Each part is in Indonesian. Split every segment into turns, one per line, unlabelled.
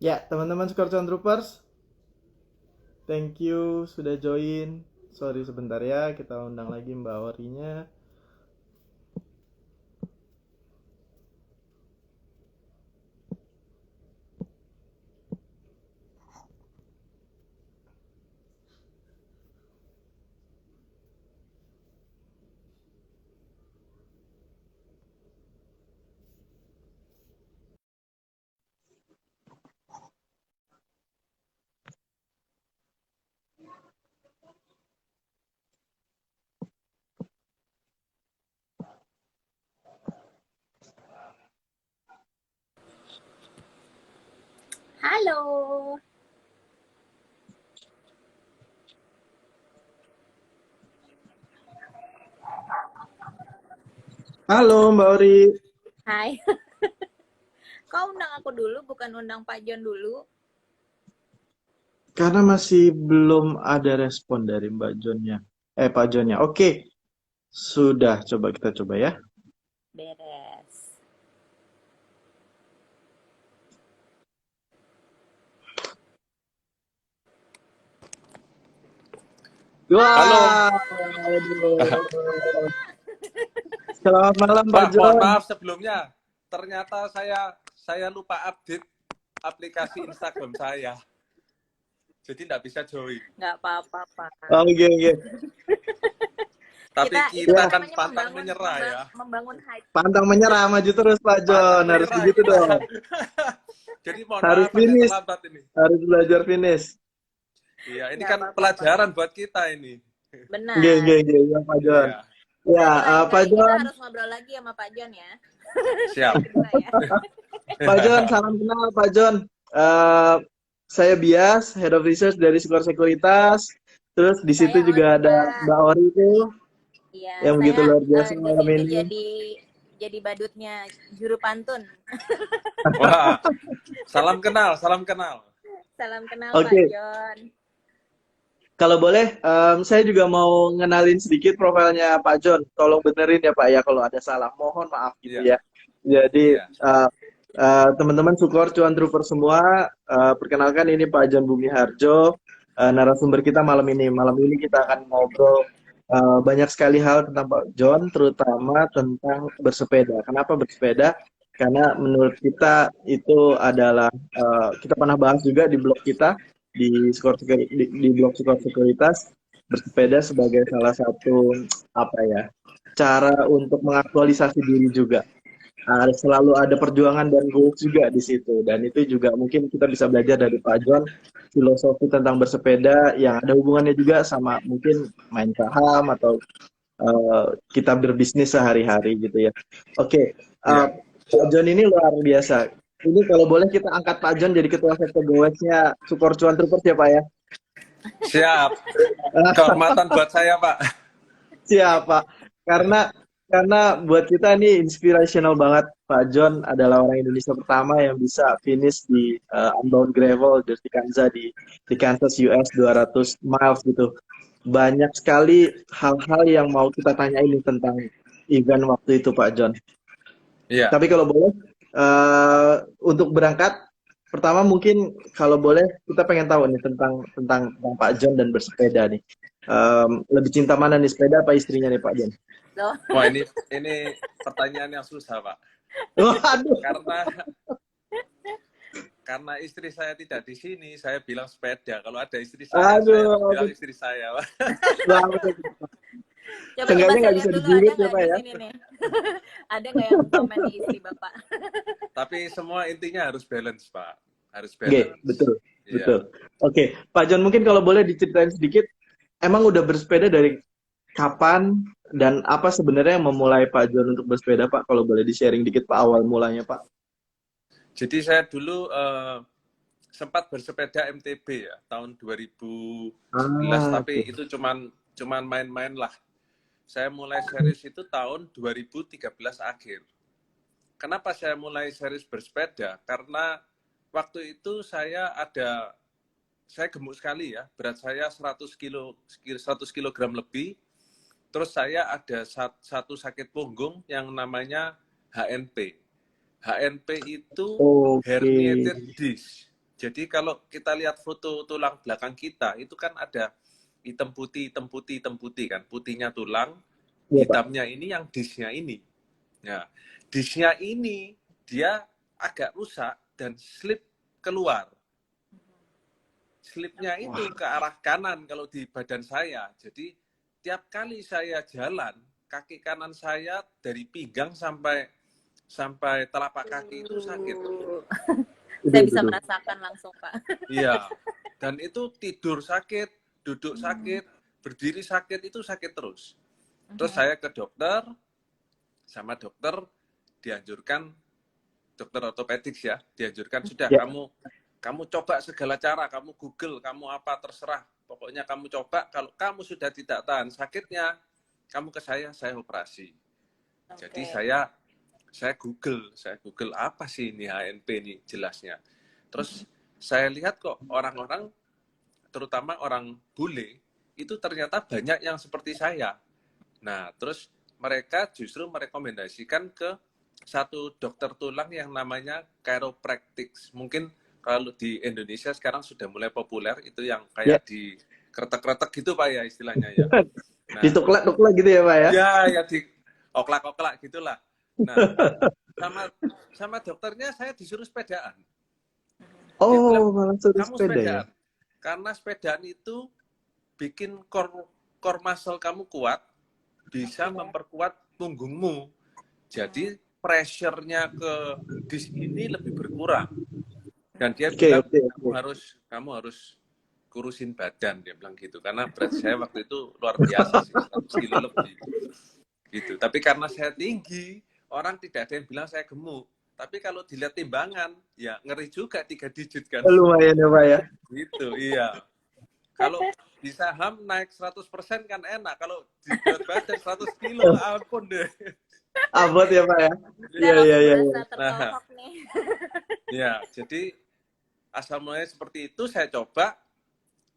Ya, teman-teman Scorpion Troopers, thank you sudah join. Sorry sebentar ya, kita undang lagi Mbak Orinya.
Halo.
Halo Mbak Ori.
Hai. Kau undang aku dulu, bukan undang Pak John dulu.
Karena masih belum ada respon dari Mbak Jonnya. Pak Jonnya. Oke, sudah. Coba kita coba ya.
Beres.
Halo,
Wah, selamat malam Pak
Pak. Mohon
Jon.
maaf sebelumnya. Ternyata saya lupa update aplikasi Instagram saya. Jadi nggak bisa join.
Nggak apa-apa, Pak.
Oke, oke.
Tapi
Itu
kita kan
namanya
pantang menyerah ya.
membangun hype.
Pantang menyerah, maju terus Pak
Pantang
Jon. Harus
menyerah
begitu
kita.
dong.
Jadi mohon
Harus
maaf agak
finish.
terlambat ini.
Harus belajar finish.
Iya, ini
Nggak
kan
apa-apa,
pelajaran
Pak.
buat kita ini.
Benar.
Oke, oke, oke. Ya, Pak Jon.
Iya,
Ya,
Nanti lain
Pak
kali kita
Jon.
harus ngobrol lagi sama Pak John ya.
siap.
Kedua ya.
Pak Jon, salam kenal Pak Jon. Eh, saya Bias, Head of Research dari Skor Sekuritas. Terus di situ
Saya
juga
Ori,
ada
Pak.
Mbak Ori itu
Iya,
yang begitu
saya
luar biasa
di
malam
sini
ini.
jadi badutnya juru pantun.
Wah, salam kenal, salam kenal.
Salam kenal Pak
Oke,
John.
kalau boleh, saya juga mau ngenalin sedikit profilnya Pak Jon. Tolong benerin ya Pak ya kalau ada salah. Mohon maaf gitu
Iya,
ya. Jadi
iya.
teman-teman Sukor Cuan Trooper semua, perkenalkan ini Pak Jon Bumi Harjo, narasumber kita malam ini. Malam ini kita akan ngobrol banyak sekali hal tentang Pak Jon, terutama tentang bersepeda. Kenapa bersepeda? Karena menurut kita itu adalah kita pernah bahas juga di blog kita di blog Skor Sekuritas, bersepeda sebagai salah satu apa ya cara untuk mengaktualisasi diri juga. Selalu ada perjuangan dan goals juga di situ, dan itu juga mungkin kita bisa belajar dari Pak John filosofi tentang bersepeda yang ada hubungannya juga sama mungkin main saham atau kita berbisnis sehari-hari gitu ya. Oke,
Iya.
Pak John ini luar biasa. Ini kalau boleh kita angkat Pak John jadi ketua sektor gowesnya Sukor Cuan Troopers ya Pak ya.
Siap. Kehormatan buat saya, Pak.
Siapa? Karena buat kita ini inspirational banget. Pak John adalah orang Indonesia pertama yang bisa finish di Unbound Gravel di Kansas di Kansas US 200 miles gitu. Banyak sekali hal-hal yang mau kita tanyain nih tentang event waktu itu Pak John.
Iya.
Tapi kalau boleh untuk berangkat pertama mungkin kalau boleh kita pengen tahu nih tentang Pak John dan bersepeda nih. Lebih cinta mana nih, sepeda apa istrinya nih Pak John?
Loh.
Wah, ini pertanyaan yang susah, Pak.
Waduh.
Karena istri saya tidak di sini, saya bilang sepeda. Kalau ada istri saya bilang istri saya, Pak.
Coba
Seenggaknya
saya
nggak bisa
lihat dulu
dijurit
ada
ya
nggak
Pak
di
ya.
sini nih. Ada nggak yang komen di istri Bapak?
Tapi semua intinya harus balance, Pak. Harus
Oke,
balance.
betul.
Iya.
Betul. Oke, Pak John mungkin kalau boleh diceritain sedikit, emang udah bersepeda dari kapan dan apa sebenarnya yang memulai Pak John untuk bersepeda Pak? Kalau boleh di-sharing dikit Pak awal mulanya Pak.
Jadi saya dulu sempat bersepeda MTB ya tahun 2011, tapi
Oke.
itu cuman main-main lah. Saya mulai serius itu tahun 2013 akhir. Kenapa saya mulai serius bersepeda? Karena waktu itu saya gemuk sekali ya, berat saya 100 kilogram lebih. Terus saya ada satu sakit punggung yang namanya HNP. HNP itu
Oke.
herniated disc. Jadi kalau kita lihat foto tulang belakang kita, itu kan ada hitam putih, hitam putih, hitam putih kan. Putihnya tulang,
Iya, Pak.
hitamnya ini yang disnya ini. Nah, disnya ini dia agak rusak dan slip keluar. Slipnya itu ke arah kanan kalau di badan saya. Jadi tiap kali saya jalan, kaki kanan saya dari pinggang sampai telapak kaki itu sakit.
Saya bisa merasakan langsung, Pak.
Iya. Dan itu tidur sakit, duduk sakit, berdiri sakit, itu sakit terus. Terus saya ke dokter, sama dokter dianjurkan, dokter ortopedik ya, dianjurkan sudah kamu coba segala cara, kamu Google, kamu apa terserah. Pokoknya kamu coba, kalau kamu sudah tidak tahan sakitnya, kamu ke saya operasi. Jadi saya Google apa sih ini HNP ini jelasnya. Terus saya lihat kok orang-orang, terutama orang bule, itu ternyata banyak yang seperti saya. Nah, terus mereka justru merekomendasikan ke satu dokter tulang yang namanya chiropractic. Mungkin kalau di Indonesia sekarang sudah mulai populer, itu yang kayak di kretek-kretek gitu Pak ya istilahnya ya. Nah,
dituklak-tuklak gitu ya Pak ya?
Ya di oklak-oklak gitulah. Nah, sama dokternya saya disuruh sepedaan. Dia bilang,
Malah suruh
kamu
sepeda ya?
sepedaan. Karena sepedaan itu bikin core muscle kamu kuat, bisa memperkuat punggungmu. Jadi pressure-nya ke disk ini lebih berkurang. Dan dia bilang kamu harus kurusin badan, dia bilang gitu. Karena berat saya waktu itu luar biasa sih, 100 kilo lebih. Gitu. Tapi karena saya tinggi, orang tidak ada yang bilang saya gemuk. Tapi kalau dilihat timbangan, ya ngeri juga 3 digit kan.
Lumayan ya Pak ya?
Gitu, iya. Kalau di saham naik 100% kan enak. Kalau di berat badan 100 kilo, ampun deh.
Abot ya Pak ya? Iya.
Tertolak nih.
Ya, jadi asal mulanya seperti itu, saya coba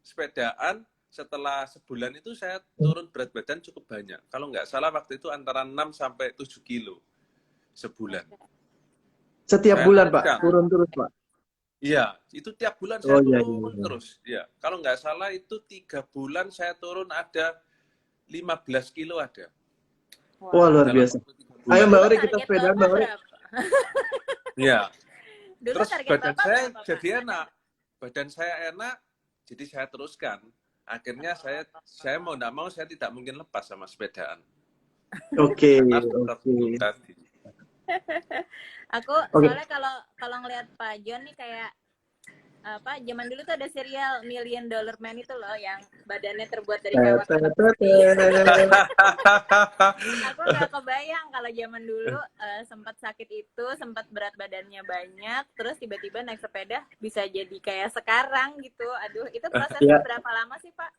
sepedaan. Setelah sebulan itu saya turun berat badan cukup banyak. Kalau nggak salah waktu itu antara 6 sampai 7 kilo sebulan.
Setiap bulan Pak, turun terus Pak?
Iya, itu tiap bulan saya turun terus. Ya, kalau nggak salah itu 3 bulan saya turun ada 15 kilo ada.
Wah, luar biasa. Ayo Mbak Ori kita sepedaan Mbak Ori.
Iya. Terus badan saya jadi enak. Badan saya enak, jadi saya teruskan. Akhirnya saya mau nggak mau saya tidak mungkin lepas sama sepedaan.
Oke.
Aku soalnya kalau ngelihat Pak John nih kayak apa, zaman dulu tuh ada serial $1 Million Man itu loh yang badannya terbuat dari kawat-kawat putih. Aku nggak kebayang kalau zaman dulu sempat sakit itu, sempat berat badannya banyak, terus tiba-tiba naik sepeda bisa jadi kayak sekarang gitu. Aduh, itu prosesnya berapa lama sih Pak?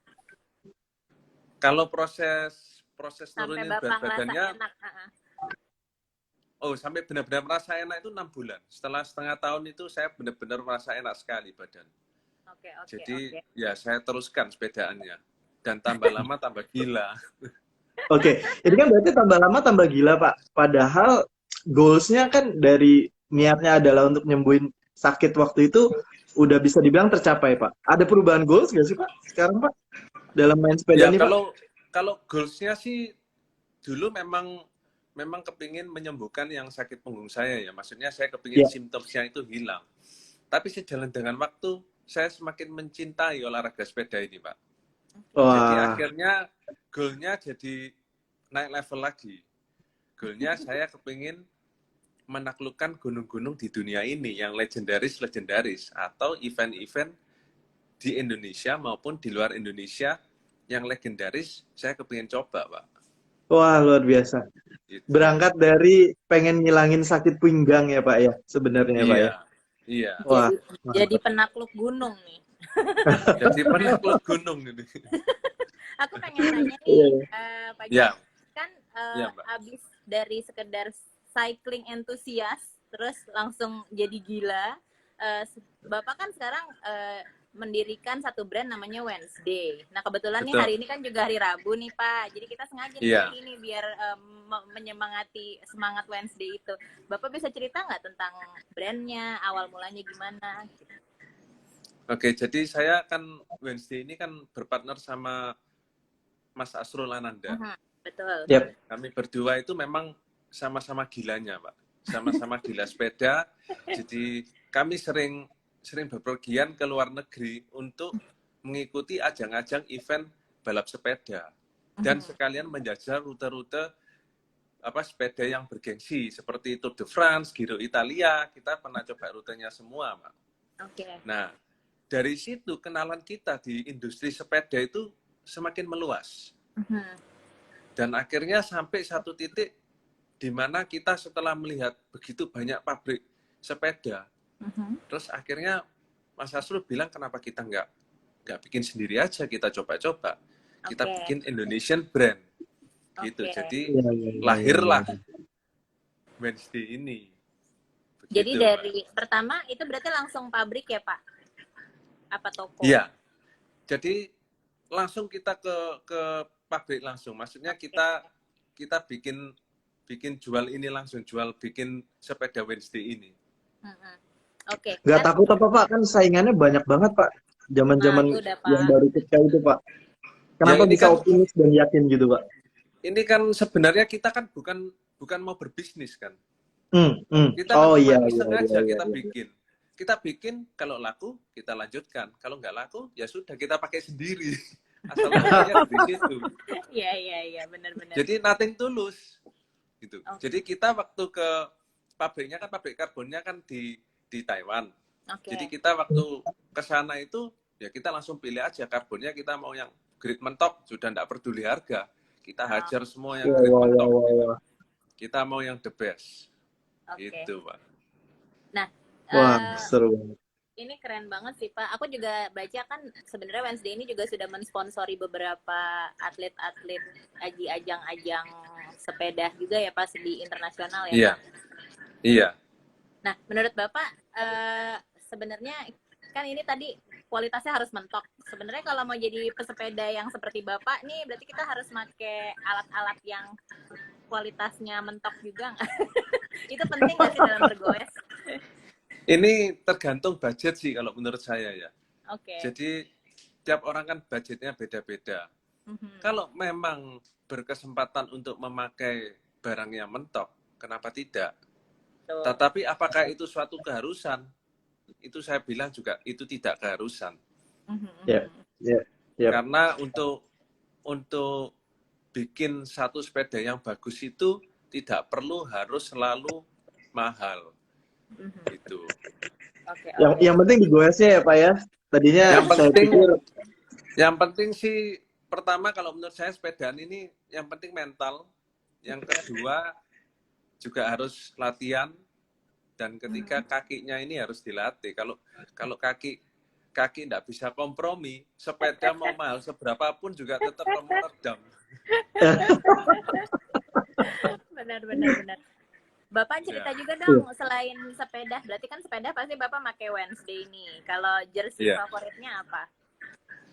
Kalau proses turunin berat badannya, sampai benar-benar merasa enak itu 6 bulan. Setelah setengah tahun itu saya benar-benar merasa enak sekali badan. Jadi ya saya teruskan sepedaannya. Dan tambah lama tambah gila.
Oke, ini kan berarti tambah lama tambah gila Pak. Padahal goals-nya kan dari niatnya adalah untuk nyembuhin sakit waktu itu udah bisa dibilang tercapai Pak. Ada perubahan goals nggak sih Pak sekarang Pak? Dalam main sepeda ini Pak?
Kalau goals-nya sih dulu memang kepingin menyembuhkan yang sakit punggung saya ya. Maksudnya saya kepingin simptomnya itu hilang. Tapi sejalan dengan waktu, saya semakin mencintai olahraga sepeda ini, Pak. Jadi akhirnya goalnya jadi naik level lagi. Goalnya saya kepingin menaklukkan gunung-gunung di dunia ini yang legendaris atau event-event di Indonesia maupun di luar Indonesia yang legendaris, saya kepingin coba, Pak.
Wah, luar biasa. Berangkat dari pengen ngilangin sakit pinggang ya Pak ya, sebenarnya Pak ya?
Iya.
Wah, jadi penakluk gunung nih.
Jadi penakluk gunung ini.
Aku pengen tanya nih, Pak John, kan abis dari sekedar cycling enthusiast, terus langsung jadi gila. Bapak kan sekarang mendirikan satu brand namanya Wednesday. Nah kebetulan nih hari ini kan juga hari Rabu nih Pak. Jadi kita sengaja ini biar menyemangati semangat Wednesday itu. Bapak bisa cerita nggak tentang brandnya, awal mulanya gimana?
Oke, jadi saya kan Wednesday ini kan berpartner sama Mas Asrul Ananda.
Betul.
Yep.
Kami berdua itu memang sama-sama gilanya, Pak. Sama-sama gila sepeda. Jadi kami sering bepergian ke luar negeri untuk mengikuti ajang-ajang event balap sepeda dan sekalian menjajal rute-rute sepeda yang bergengsi seperti Tour de France, Giro Italia. Kita pernah coba rutenya semua, Pak.
Oke.
Nah, dari situ kenalan kita di industri sepeda itu semakin meluas. Dan akhirnya sampai satu titik di mana kita setelah melihat begitu banyak pabrik sepeda, terus akhirnya Mas Asrul bilang kenapa kita nggak bikin sendiri aja, kita coba-coba, kita bikin Indonesian brand, gitu. Jadi lahirlah Wednesday ini. Begitu,
jadi dari pertama itu berarti langsung pabrik ya Pak? Apa toko?
Iya. Jadi langsung kita ke pabrik langsung. Maksudnya kita bikin jual ini langsung, bikin sepeda Wednesday ini.
Oke.
Nggak takut apa Pak? Kan saingannya banyak banget Pak. Zaman-zaman yang baru ketika itu Pak. Kenapa bisa optimis dan yakin gitu Pak?
Ini kan sebenarnya kita kan bukan mau berbisnis kan. Kita sengaja kita bikin. Kita bikin, kalau laku kita lanjutkan, kalau nggak laku ya sudah kita pakai sendiri. Asal namanya di situ.
Iya, benar-benar.
Jadi nothing tulus, gitu. Jadi kita waktu ke pabriknya kan, pabrik karbonnya kan di Taiwan. Jadi kita waktu ke sana itu ya kita langsung pilih aja karbonnya, kita mau yang grade mentok, sudah nggak peduli harga. Kita hajar semua yang grade mentok. Kita mau yang the best, gitu Pak.
Nah.
Wah, seru banget.
Ini keren banget sih Pak. Aku juga baca kan sebenarnya Wednesday ini juga sudah mensponsori beberapa atlet-atlet ajang-ajang sepeda juga ya Pak di internasional ya.
Iya. Iya.
Nah, menurut Bapak sebenarnya kan ini tadi kualitasnya harus mentok. Sebenarnya kalau mau jadi pesepeda yang seperti Bapak nih berarti kita harus pakai alat-alat yang kualitasnya mentok juga nggak? Itu penting nggak sih dalam bergoes?
Ini tergantung budget sih kalau menurut saya ya.
Oke.
Jadi tiap orang kan budgetnya beda-beda. Kalau memang berkesempatan untuk memakai barang yang mentok, kenapa tidak? Tetapi apakah itu suatu keharusan? Itu saya bilang juga itu tidak keharusan. Karena untuk bikin satu sepeda yang bagus itu tidak perlu harus selalu mahal. Gitu.
Yang penting digoesnya ya Pak ya. Tadinya
yang penting sih pertama kalau menurut saya sepedaan ini yang penting mental. Yang kedua juga harus latihan, dan ketiga kakinya ini harus dilatih. Kalau kaki tidak bisa kompromi, sepeda mau mahal seberapapun juga tetap meredam.
Benar. Bapak cerita juga dong, selain sepeda, berarti kan sepeda pasti Bapak pakai Wednesday nih. Kalau jersey favoritnya apa?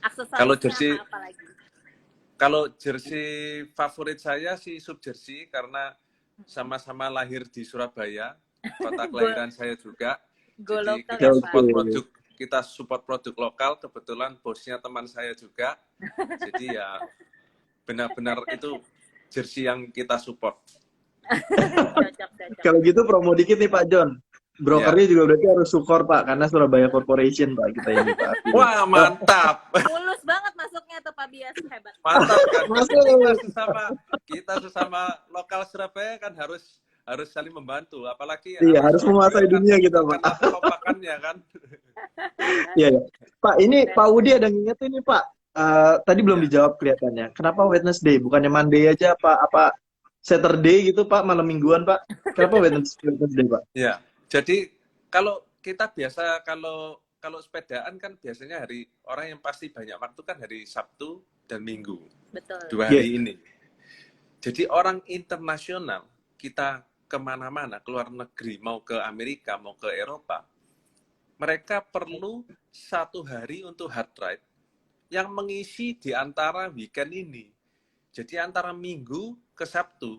Aksesorisnya apa lagi?
Kalau jersey favorit saya sih sub jersey, karena sama-sama lahir di Surabaya, kota kelahiran saya juga. Jadi kita support produk lokal, kebetulan bosnya teman saya juga. Jadi ya benar-benar itu jersey yang kita support.
Kalau gitu promo dikit nih Pak John. Brokernya juga berarti harus support Pak, karena Surabaya Corporation Pak kita ini Pak.
Wah mantap.
Mulus banget masuknya tuh Pak Bias, hebat.
Mantap kan. Kita sesama lokal Surabaya kan harus saling membantu, apalagi
harus menguasai dunia kita Pak.
Kompakannya kan.
Iya. Pak ini Pak Udi ada ngingetin nih Pak. Tadi belum dijawab kelihatannya. Kenapa Wednesday? Bukannya Monday aja Pak? Apa Saturday gitu Pak, malam mingguan Pak? Kenapa Wednesday Pak?
Ya, jadi kalau kita biasa kalau sepedaan kan biasanya orang yang pasti banyak waktu kan hari Sabtu dan Minggu.
Betul.
2 hari ini. Jadi orang internasional kita kemana-mana, keluar negeri, mau ke Amerika, mau ke Eropa, mereka perlu 1 hari untuk hard ride yang mengisi di antara weekend ini. Jadi antara Minggu ke Sabtu,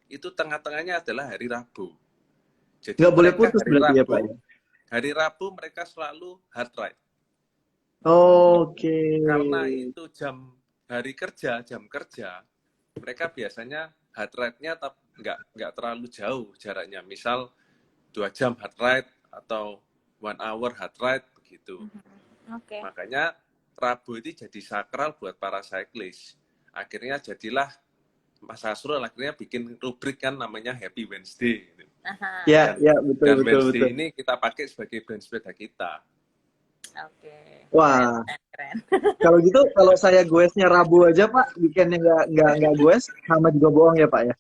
itu tengah-tengahnya adalah hari Rabu. Jadi
nggak boleh putus berarti ya Pak?
Hari Rabu mereka selalu hard ride.
Oke.
Karena itu jam kerja, mereka biasanya heart rate-nya nggak terlalu jauh jaraknya. Misal 2 jam heart rate atau 1 hour heart rate begitu.
Oke.
Makanya Rabu itu jadi sakral buat para cyclist. Akhirnya jadilah Mas Asrul akhirnya bikin rubrik kan namanya Happy Wednesday.
Ya, betul,
dan
betul,
Wednesday
betul.
ini kita pakai sebagai brand sepeda kita.
Oke.
Wah,
keren.
kalau gitu, kalau saya goesnya Rabu aja Pak, weekendnya nggak goes, sama juga bohong ya Pak ya?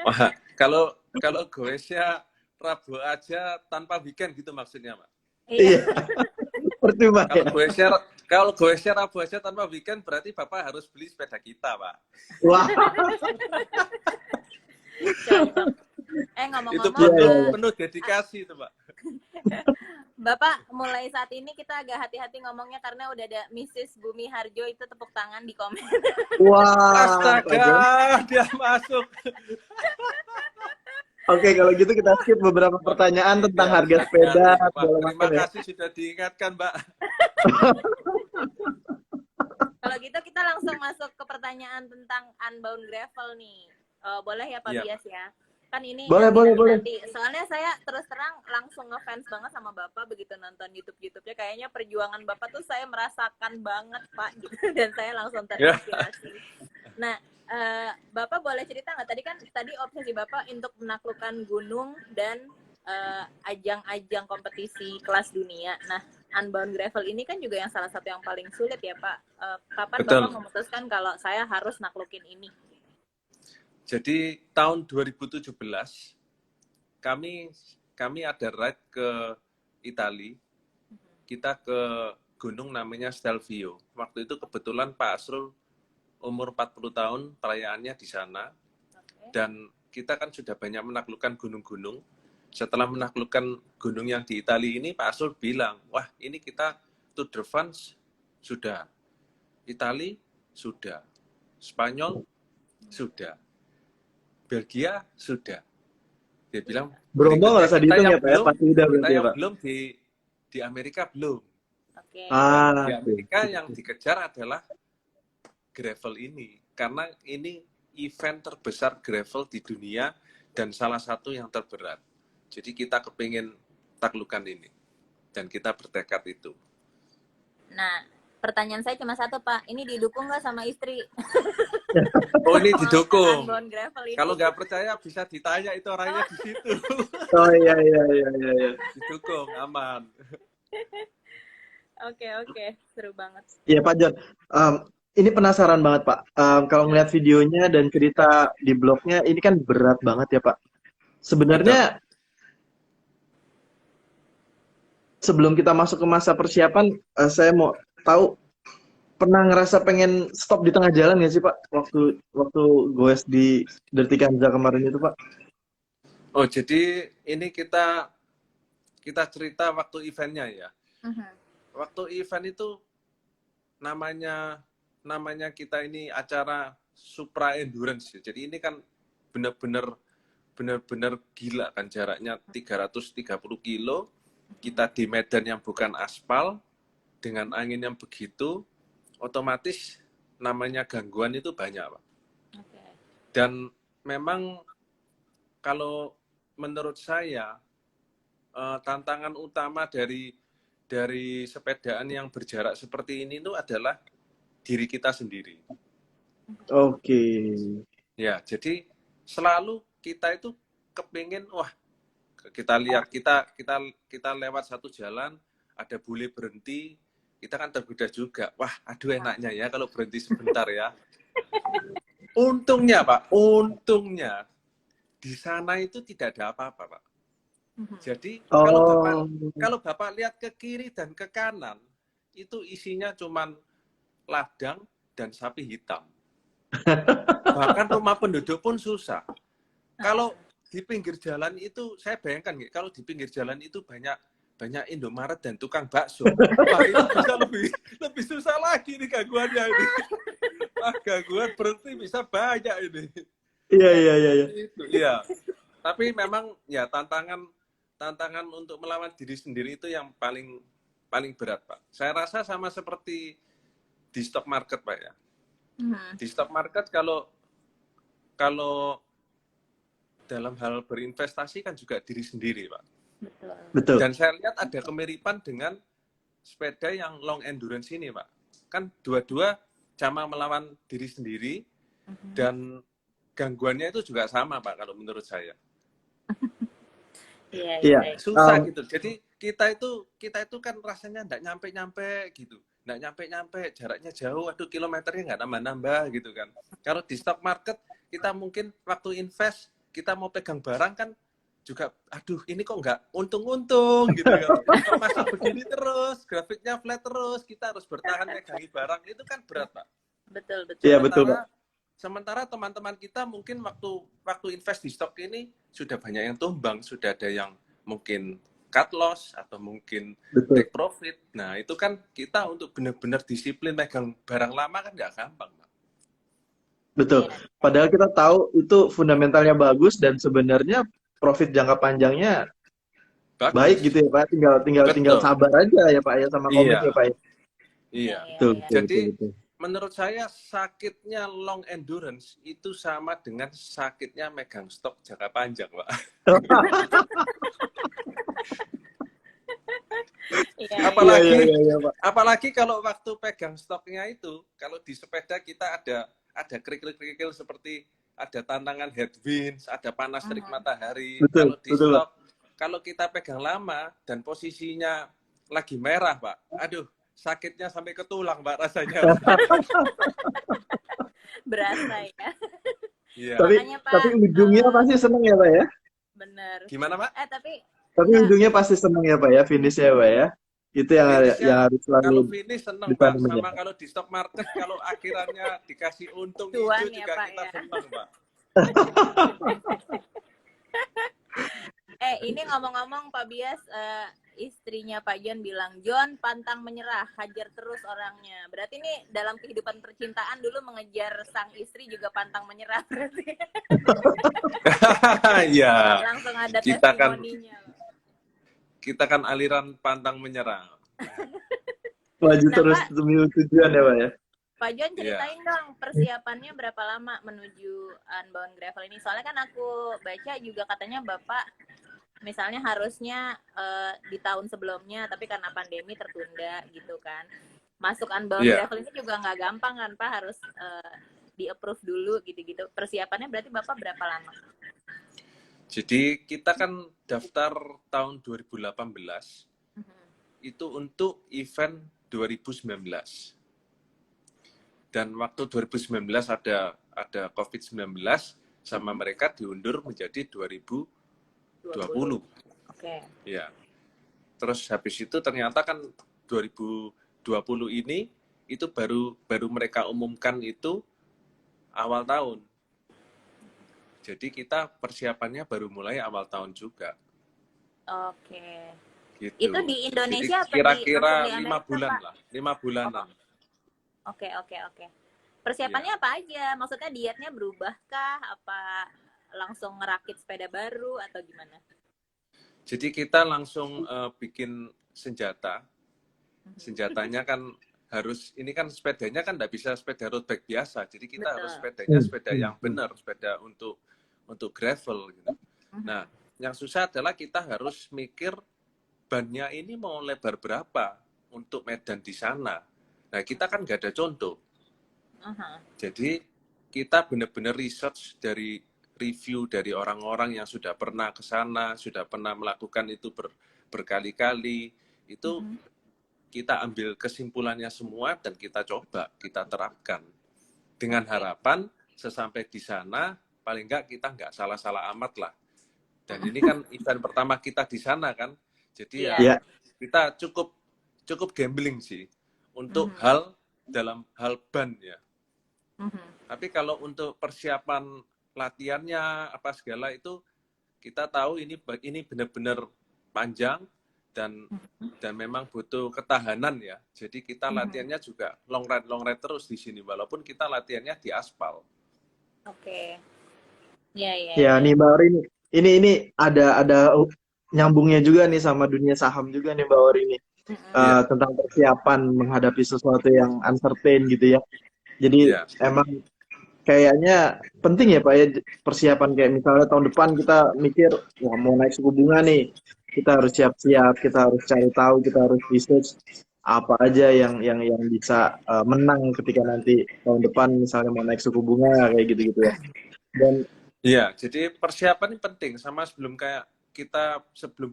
Wah, kalau goesnya Rabu aja tanpa weekend gitu maksudnya, Pak?
Iya, percuma ya.
Kalau goesnya Rabu aja tanpa weekend berarti Bapak harus beli sepeda kita, Pak.
Wah.
Itu
Ngomong-ngomong,
penuh dedikasi itu, Pak.
Bapak, mulai saat ini kita agak hati-hati ngomongnya karena udah ada Mrs. Bumi Harjo itu tepuk tangan di komen.
Wah,
astaga, dia masuk.
Oke, kalau gitu kita skip beberapa pertanyaan tentang harga sepeda.
Terima kasih sudah diingatkan, Mbak.
Kalau gitu kita langsung masuk ke pertanyaan tentang Unbound Gravel nih. Boleh ya Pak Bias ya? Kan ini
boleh.
nanti. Soalnya saya terus terang langsung ngefans banget sama Bapak begitu nonton YouTube-nya. Kayaknya perjuangan Bapak tuh saya merasakan banget Pak gitu. Dan saya langsung terinspirasi. Nah, Bapak boleh cerita nggak? Tadi obsesi Bapak untuk menaklukkan gunung dan ajang-ajang kompetisi kelas dunia. Nah, Unbound Gravel ini kan juga yang salah satu yang paling sulit ya Pak. Kapan
Betul.
Bapak memutuskan kalau saya harus naklukin ini?
Jadi tahun 2017 kami ada ride ke Italia. Kita ke gunung namanya Stelvio. Waktu itu kebetulan Pak Asrul umur 40 tahun, perayaannya di sana. Dan kita kan sudah banyak menaklukkan gunung-gunung. Setelah menaklukkan gunung yang di Italia ini, Pak Asrul bilang, wah ini kita Tour de France sudah, Italia sudah, Spanyol sudah, Belgia sudah. Dia bilang,
berhubung nggak usah dihitung ya Pak ya, pasti udah
kita yang
Pak.
belum di Amerika belum.
Okay.
Di Amerika yang dikejar adalah gravel ini, karena ini event terbesar gravel di dunia dan salah satu yang terberat. Jadi kita kepingin taklukan ini dan kita bertekad itu.
Nah, pertanyaan saya cuma satu Pak, ini didukung nggak sama istri?
Oh ini didukung.
Ini.
Kalau nggak percaya bisa ditanya itu orangnya di situ.
Oh iya.
Didukung, aman.
Oke, seru banget.
Iya Pak John, ini penasaran banget Pak. Kalau ngeliat videonya dan cerita di blognya, ini kan berat banget ya Pak. Sebenarnya sebelum kita masuk ke masa persiapan, saya mau tahu, pernah ngerasa pengen stop di tengah jalan nggak sih Pak? Waktu goes di Dirty Kanza kemarin itu Pak?
Oh jadi ini kita cerita waktu eventnya ya. Waktu event itu namanya kita ini acara supra endurance. Jadi ini kan benar-benar gila kan, jaraknya 330 kilo. Kita di medan yang bukan aspal dengan angin yang begitu, otomatis namanya gangguan itu banyak Pak. Dan memang kalau menurut saya tantangan utama dari sepedaan yang berjarak seperti ini itu adalah diri kita sendiri.
Oke.
Ya, jadi selalu kita itu kepingin, wah kita lihat kita lewat satu jalan ada bule berhenti, kita kan tergoda juga, wah aduh enaknya ya kalau berhenti sebentar ya. Untungnya di sana itu tidak ada apa-apa Pak. Jadi kalau Bapak lihat ke kiri dan ke kanan itu isinya cuman ladang dan sapi hitam. Bahkan rumah penduduk pun susah. Kalau di pinggir jalan itu, saya bayangkan kalau di pinggir jalan itu banyak Indomaret dan tukang bakso. Wah, itu bisa lebih susah lagi nih gangguannya ini. Wah, gangguan berhenti bisa banyak ini. Iya. Tapi memang ya tantangan untuk melawan diri sendiri itu yang paling paling berat, Pak. Saya rasa sama seperti di stock market, Pak ya. Di stock market kalau dalam hal berinvestasi kan juga diri sendiri, Pak.
Betul.
Dan saya lihat ada kemiripan dengan sepeda yang long endurance ini, Pak. Kan dua-dua sama melawan diri sendiri dan gangguannya itu juga sama, Pak, kalau menurut saya.
Iya.
Susah gitu. Jadi kita itu kan rasanya nggak nyampe-nyampe gitu. Nggak nyampe-nyampe, jaraknya jauh, aduh kilometernya nggak nambah-nambah gitu kan. Kalau di stock market, kita mungkin waktu invest, kita mau pegang barang kan juga, aduh ini kok nggak untung-untung gitu kan. Kok masih begini terus, grafiknya flat terus, kita harus bertahan megangi barang, itu kan berat, Pak.
Betul.
Iya, betul, Pak.
Sementara teman-teman kita mungkin waktu invest di stok ini sudah banyak yang tumbang, sudah ada yang mungkin cut loss atau mungkin take profit. Nah, itu kan kita untuk benar-benar disiplin megang barang lama kan nggak gampang, Pak.
Betul. Padahal kita tahu itu fundamentalnya bagus dan sebenarnya profit jangka panjangnya baik gitu ya, Pak. Tinggal sabar aja ya, Pak ya, sama komit ya, Pak ya.
Iya.
Betul.
Jadi menurut saya sakitnya long endurance itu sama dengan sakitnya megang stok jangka panjang, Pak. Apalagi kalau waktu pegang stoknya itu, kalau di sepeda kita ada kerikil-kerikil seperti ada tantangan headwinds, ada panas terik matahari. Kalau di stok, kalau kita pegang lama dan posisinya lagi merah, Pak, aduh, sakitnya sampai ke tulang, Pak, rasanya.
Berasa ya.
Iya.
Tapi ujungnya pasti seneng ya, Pak ya?
Bener.
Gimana, Pak?
Tapi ujungnya pasti seneng ya, Pak ya, finishnya, Pak ya. Itu yang harus selalu.
Kalau finish seneng, Pak. Sama kalau di stock market, kalau akhirannya dikasih untung
Tuan
itu juga
ya,
kita seneng, Pak.
Ini ngomong-ngomong Pak Bias, istrinya Pak John bilang, John pantang menyerah, hajar terus orangnya. Berarti ini dalam kehidupan percintaan dulu mengejar sang istri juga pantang menyerah berarti.
Iya.
Langsung ada testimoninya.
Kita kan aliran pantang menyerah.
Maju terus demi tujuan ya, Pak ya.
Pak John ceritain dong persiapannya berapa lama menuju Unbound Gravel ini. Soalnya kan aku baca juga katanya Bapak misalnya harusnya di tahun sebelumnya, tapi karena pandemi tertunda gitu kan. Masuk Unbound Gravel ini juga nggak gampang kan Pak, harus di-approve dulu gitu-gitu. Persiapannya berarti Bapak berapa lama?
Jadi kita kan daftar tahun 2018 itu untuk event 2019. Dan waktu 2019 ada COVID-19 sama mereka diundur menjadi 2020.
Oke.
Ya. Terus habis itu ternyata kan 2020 ini itu baru mereka umumkan itu awal tahun. Jadi kita persiapannya baru mulai awal tahun juga.
Oke.
Gitu.
Itu di Indonesia
apa kira-kira 5 bulan Pak? Lah, 5 bulanan.
Oke. Persiapannya apa aja? Maksudnya dietnya berubahkah? Apa langsung ngerakit sepeda baru atau gimana?
Jadi kita langsung bikin senjata. Senjatanya kan harus, ini kan sepedanya kan nggak bisa sepeda road bike biasa. Jadi kita harus sepedanya sepeda yang benar, sepeda untuk gravel gitu. Nah, yang susah adalah kita harus mikir bannya ini mau lebar berapa untuk medan di sana. Nah, kita kan nggak ada contoh. Jadi kita benar-benar research dari review dari orang-orang yang sudah pernah ke sana, sudah pernah melakukan itu berkali-kali. Itu kita ambil kesimpulannya semua dan kita coba, kita terapkan. Dengan harapan sesampai di sana, paling nggak kita nggak salah-salah amat lah. Dan ini kan event pertama kita di sana kan, jadi ya kita cukup gambling sih untuk dalam hal ban ya. Tapi kalau untuk persiapan latihannya apa segala itu kita tahu ini benar-benar panjang dan memang butuh ketahanan ya. Jadi kita latihannya juga long ride terus di sini walaupun kita latihannya di aspal.
Oke.
Ya nih Mbak Ori ini ada nyambungnya juga nih sama dunia saham juga nih Mbak Ori ini. tentang persiapan menghadapi sesuatu yang uncertain gitu ya. Jadi emang kayaknya penting ya Pak ya persiapan, kayak misalnya tahun depan kita mikir wah mau naik suku bunga nih, kita harus siap-siap, kita harus cari tahu, kita harus research apa aja yang bisa menang ketika nanti tahun depan misalnya mau naik suku bunga kayak gitu-gitu ya. Dan
jadi persiapan ini penting. Sama sebelum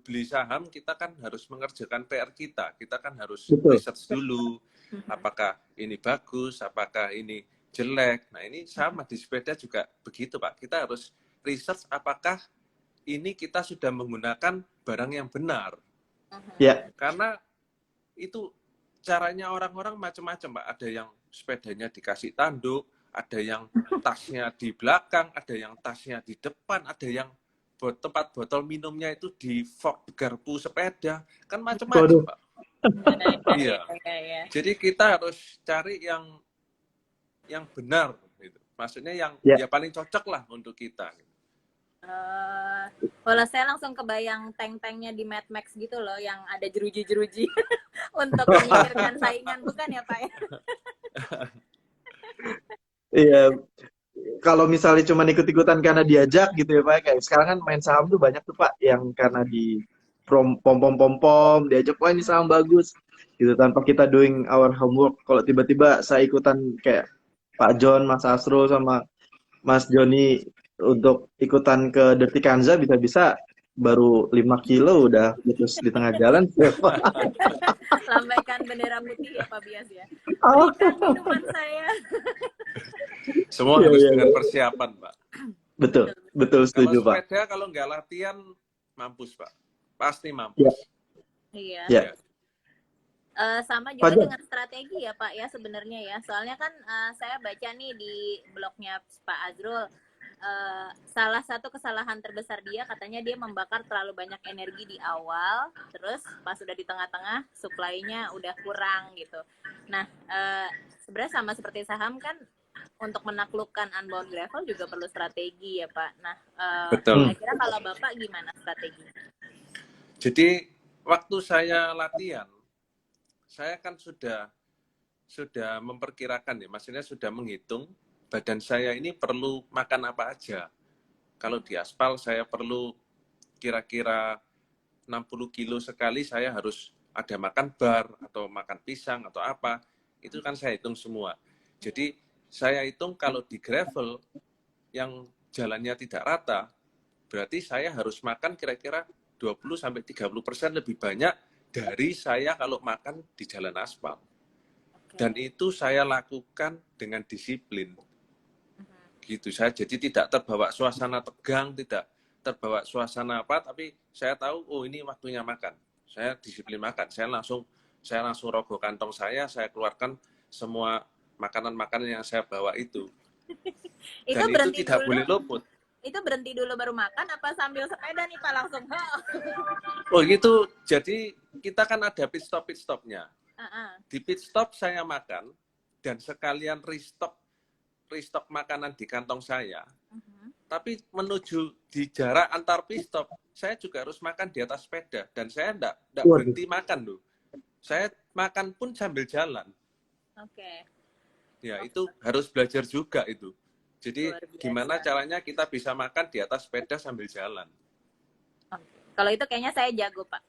beli saham, kita kan harus mengerjakan PR kita. Kita kan harus research dulu, apakah ini bagus, apakah ini jelek. Nah ini sama di sepeda juga begitu Pak. Kita harus research apakah ini kita sudah menggunakan barang yang benar. Karena itu caranya orang-orang macam-macam Pak. Ada yang sepedanya dikasih tanduk, ada yang tasnya di belakang, ada yang tasnya di depan, ada yang tempat botol minumnya itu di fork garpu sepeda, kan macam-macam Pak. Iya. Jadi kita harus cari yang benar, gitu. Maksudnya yang ya paling cocok lah untuk kita.
Kalau saya langsung kebayang tank-tanknya di Mad Max gitu loh, yang ada jeruji-jeruji untuk menyingkirkan saingan, bukan ya Pak ya?
Iya. Kalau misalnya cuma ikut-ikutan karena diajak gitu ya Pak, kayak sekarang kan main saham tuh banyak tuh Pak yang karena di pom-pom diajak, wah ini saham bagus gitu tanpa kita doing our homework. Kalau tiba-tiba saya ikutan kayak Pak John, Mas Asro sama Mas Joni untuk ikutan ke Dirty Kanza, bisa-bisa baru 5 kilo udah putus di tengah jalan.
Lambaikan bendera putih ya Pak Bias ya. Berikan minuman saya.
Semua harus dengan persiapan Pak.
Betul setuju
Pak. Kalau sepeda kalau nggak latihan mampus Pak. Pasti mampus.
Iya. Sama juga dengan strategi ya Pak ya sebenarnya ya. Soalnya kan saya baca nih di blognya Pak Azrul, salah satu kesalahan terbesar dia katanya dia membakar terlalu banyak energi di awal, terus pas udah di tengah-tengah supply-nya udah kurang gitu. Nah sebenarnya sama seperti saham kan, untuk menaklukkan unbound gravel juga perlu strategi ya Pak. Nah kira-kira kalau Bapak gimana strategi?
Jadi waktu saya latihan, saya kan sudah memperkirakan ya, maksudnya sudah menghitung badan saya ini perlu makan apa aja. Kalau di aspal saya perlu kira-kira 60 kilo sekali, saya harus ada makan bar atau makan pisang atau apa. Itu kan saya hitung semua. Jadi saya hitung kalau di gravel yang jalannya tidak rata, berarti saya harus makan kira-kira 20-30% lebih banyak dari saya kalau makan di jalan aspal. Dan itu saya lakukan dengan disiplin. Gitu saya, jadi tidak terbawa suasana tegang, tidak terbawa suasana apa, tapi saya tahu oh ini waktunya makan. Saya disiplin makan. Saya langsung rogoh kantong saya keluarkan semua makanan-makanan yang saya bawa itu. Dan itu tidak boleh luput.
Itu berhenti dulu baru makan apa sambil sepeda nih Pak langsung?
Oh gitu. Jadi kita kan ada pit stopnya. Di pit stop saya makan dan sekalian restock makanan di kantong saya. Tapi menuju di jarak antar pit stop, saya juga harus makan di atas sepeda dan saya enggak berhenti makan loh. Saya makan pun sambil jalan. Ya, itu harus belajar juga itu. Jadi gimana caranya kita bisa makan di atas sepeda sambil jalan?
Kalau itu kayaknya saya jago Pak.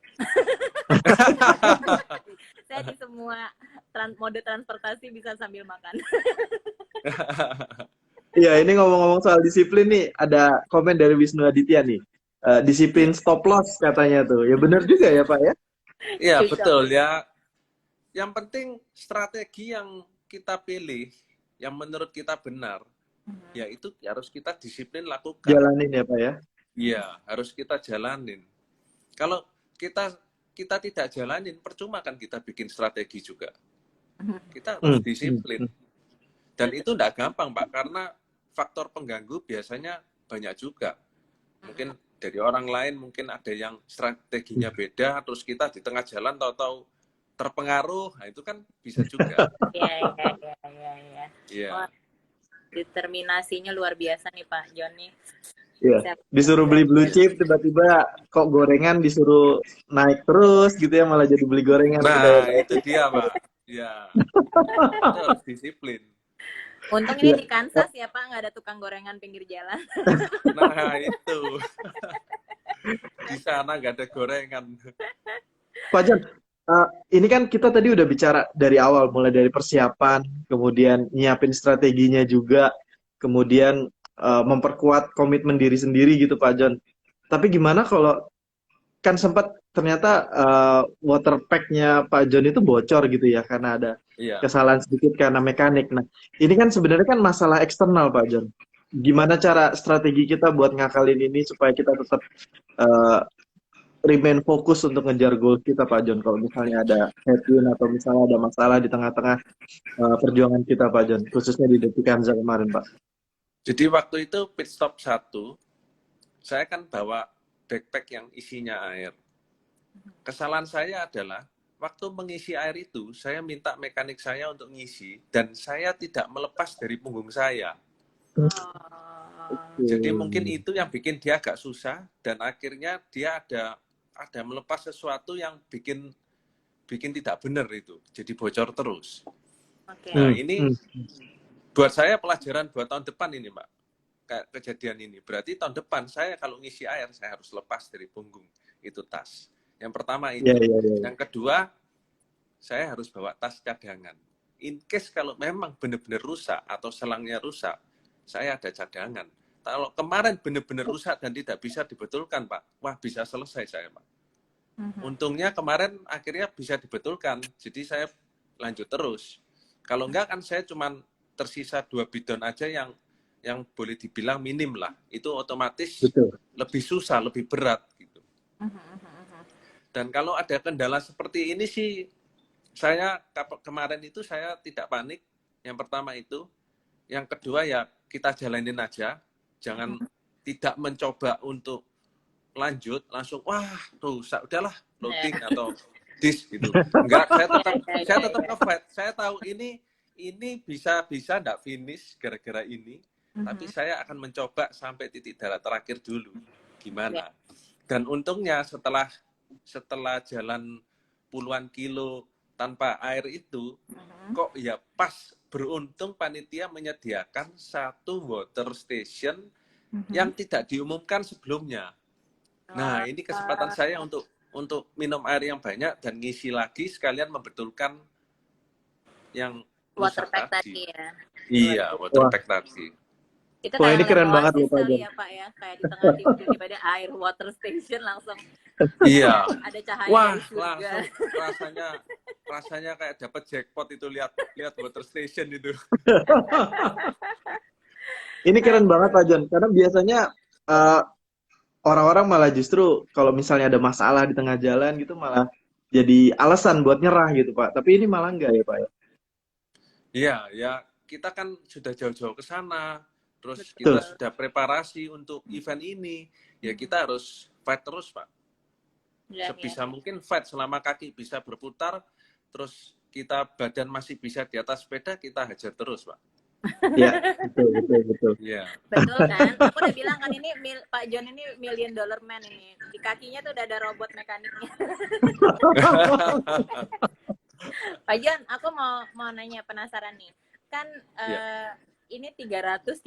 Saya di semua mode transportasi bisa sambil makan.
Iya, ini ngomong-ngomong soal disiplin nih, ada komen dari Wisnu Aditya nih. Disiplin stop loss katanya tuh. Ya benar juga ya Pak ya?
Iya betul ya. Yang penting strategi yang kita pilih, yang menurut kita benar, ya itu harus kita disiplin lakukan.
Jalanin ya Pak ya?
Iya, harus kita jalanin. Kalau kita tidak jalanin, percuma kan kita bikin strategi juga. Kita harus disiplin. Dan itu tidak gampang Pak, karena faktor pengganggu biasanya banyak juga. Mungkin dari orang lain, mungkin ada yang strateginya beda, terus kita di tengah jalan tahu-tahu terpengaruh, nah itu kan bisa juga.
Iya. Determinasinya luar biasa nih Pak John nih.
Iya. Disuruh beli blue chip, tiba-tiba kok gorengan disuruh naik terus gitu ya, malah jadi beli gorengan.
Nah, itu dia, Pak. Ya, itu harus disiplin.
Untung ini di Kansas ya Pak, nggak ada tukang gorengan pinggir jalan.
Nah, itu. Di sana nggak ada gorengan.
Pak Jan, ini kan kita tadi udah bicara dari awal, mulai dari persiapan, kemudian nyiapin strateginya juga, kemudian memperkuat komitmen diri sendiri gitu Pak Jon. Tapi gimana kalau kan sempat ternyata water pack-nya Pak Jon itu bocor gitu ya karena ada kesalahan sedikit karena mekanik. Nah, ini kan sebenarnya kan masalah eksternal Pak Jon. Gimana cara strategi kita buat ngakalin ini supaya kita tetap remain fokus untuk ngejar goal kita Pak Jon. Kalau misalnya ada headwind atau misalnya ada masalah di tengah-tengah perjuangan kita Pak Jon, khususnya di detik Kanza kemarin Pak.
Jadi waktu itu pit stop 1, saya kan bawa backpack yang isinya air. Kesalahan saya adalah waktu mengisi air itu, saya minta mekanik saya untuk ngisi dan saya tidak melepas dari punggung saya. Jadi mungkin itu yang bikin dia agak susah dan akhirnya dia ada melepas sesuatu yang bikin tidak benar itu. Jadi bocor terus. Nah, ini buat saya pelajaran buat tahun depan ini, Mbak. Kayak kejadian ini. Berarti tahun depan saya kalau ngisi air, saya harus lepas dari punggung itu tas. Yang pertama itu. Yang kedua, saya harus bawa tas cadangan. In case kalau memang benar-benar rusak atau selangnya rusak, saya ada cadangan. Kalau kemarin benar-benar rusak dan tidak bisa dibetulkan, Pak, wah bisa selesai saya, Pak. Untungnya kemarin akhirnya bisa dibetulkan, jadi saya lanjut terus. Kalau enggak kan saya cuma tersisa 2 bidon aja yang boleh dibilang minim lah. Itu otomatis lebih susah, lebih berat gitu. Dan kalau ada kendala seperti ini sih, saya kemarin itu saya tidak panik. Yang pertama itu. Yang kedua ya kita jalanin aja. Jangan tidak mencoba untuk lanjut, langsung, wah rusak, udahlah, loading atau disk gitu. Enggak, saya tetap nge-fight. Saya tahu ini bisa enggak finish gara-gara ini. Tapi saya akan mencoba sampai titik darah terakhir dulu. Gimana? Dan untungnya setelah jalan puluhan kilo tanpa air itu, kok ya pas beruntung panitia menyediakan 1 water station yang tidak diumumkan sebelumnya. Nah, ini kesempatan saya untuk minum air yang banyak dan ngisi lagi sekalian membetulkan yang
water pack tadi ya.
Iya, water pack tadi.
Itu
wah, ini keren banget ya Pak
ya Pak ya, kayak di tengah tiba-tiba ada air water station langsung.
Iya.
Ada cahaya.
Wah, langsung rasanya kayak dapat jackpot itu lihat water station itu.
Ini keren banget Pak Jon, karena biasanya orang-orang malah justru kalau misalnya ada masalah di tengah jalan gitu malah jadi alasan buat nyerah gitu Pak. Tapi ini malah enggak ya Pak ya?
Iya, ya kita kan sudah jauh-jauh ke sana. Terus kita sudah preparasi untuk event ini, ya kita harus fight terus, Pak. Sebisa mungkin fight selama kaki bisa berputar, terus kita badan masih bisa di atas sepeda, kita hajar terus, Pak.
Ya, betul.
Ya.
Betul kan? Aku udah bilang kan ini Pak Jon ini $1 million man ini. Di kakinya tuh udah ada robot mekaniknya. Pak Jon, aku mau nanya, penasaran nih. Kan ini 330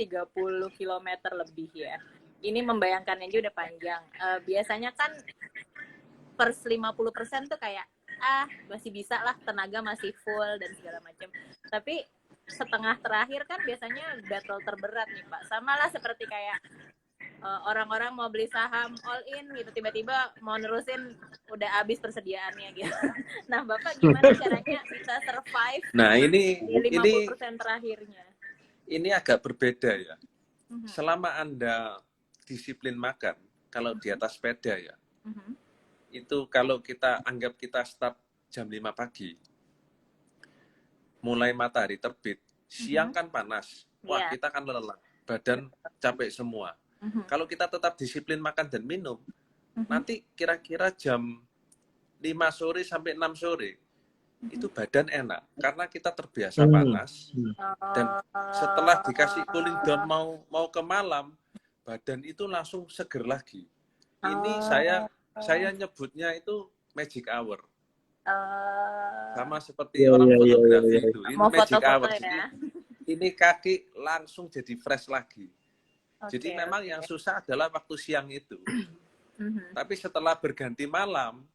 km lebih ya. Ini membayangkannya aja udah panjang. Biasanya kan per 50% tuh kayak masih bisa lah, tenaga masih full dan segala macam. Tapi setengah terakhir kan biasanya battle terberat nih Pak. Sama lah seperti kayak orang-orang mau beli saham all in gitu, tiba-tiba mau nerusin udah habis persediaannya gitu. Nah Bapak gimana caranya bisa survive di 50% terakhirnya?
Ini agak berbeda ya. Selama Anda disiplin makan, kalau di atas sepeda ya, itu kalau kita anggap kita start jam 5 pagi, mulai matahari terbit, siang kan panas, wah kita kan lelah, badan capek semua. Kalau kita tetap disiplin makan dan minum, nanti kira-kira jam 5 sore sampai 6 sore, itu badan enak karena kita terbiasa panas dan setelah dikasih cooling down mau ke malam badan itu langsung seger lagi. Ini saya nyebutnya itu magic hour. Sama seperti orang fotografi itu. Ini
mau
magic hour.
ya?
Jadi, ini kaki langsung jadi fresh lagi. Jadi memang yang susah adalah waktu siang itu. Tapi setelah berganti malam,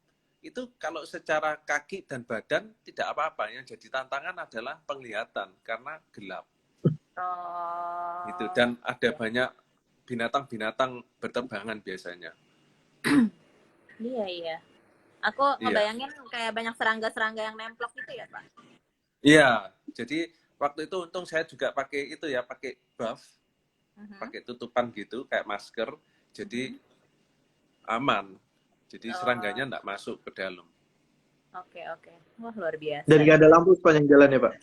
itu kalau secara kaki dan badan tidak apa-apa. Yang jadi tantangan adalah penglihatan karena gelap. Gitu. Dan ada banyak binatang-binatang berterbangan biasanya.
Iya. Aku ngebayangin kayak banyak serangga-serangga yang nemplok gitu ya, Pak?
Iya. Jadi waktu itu untung saya juga pakai itu ya, pakai buff. Pakai tutupan gitu, kayak masker. Jadi aman. Jadi serangganya nggak masuk ke dalam.
Oke. Wah, luar biasa.
Dan nggak ada lampu sepanjang jalan ya, Pak?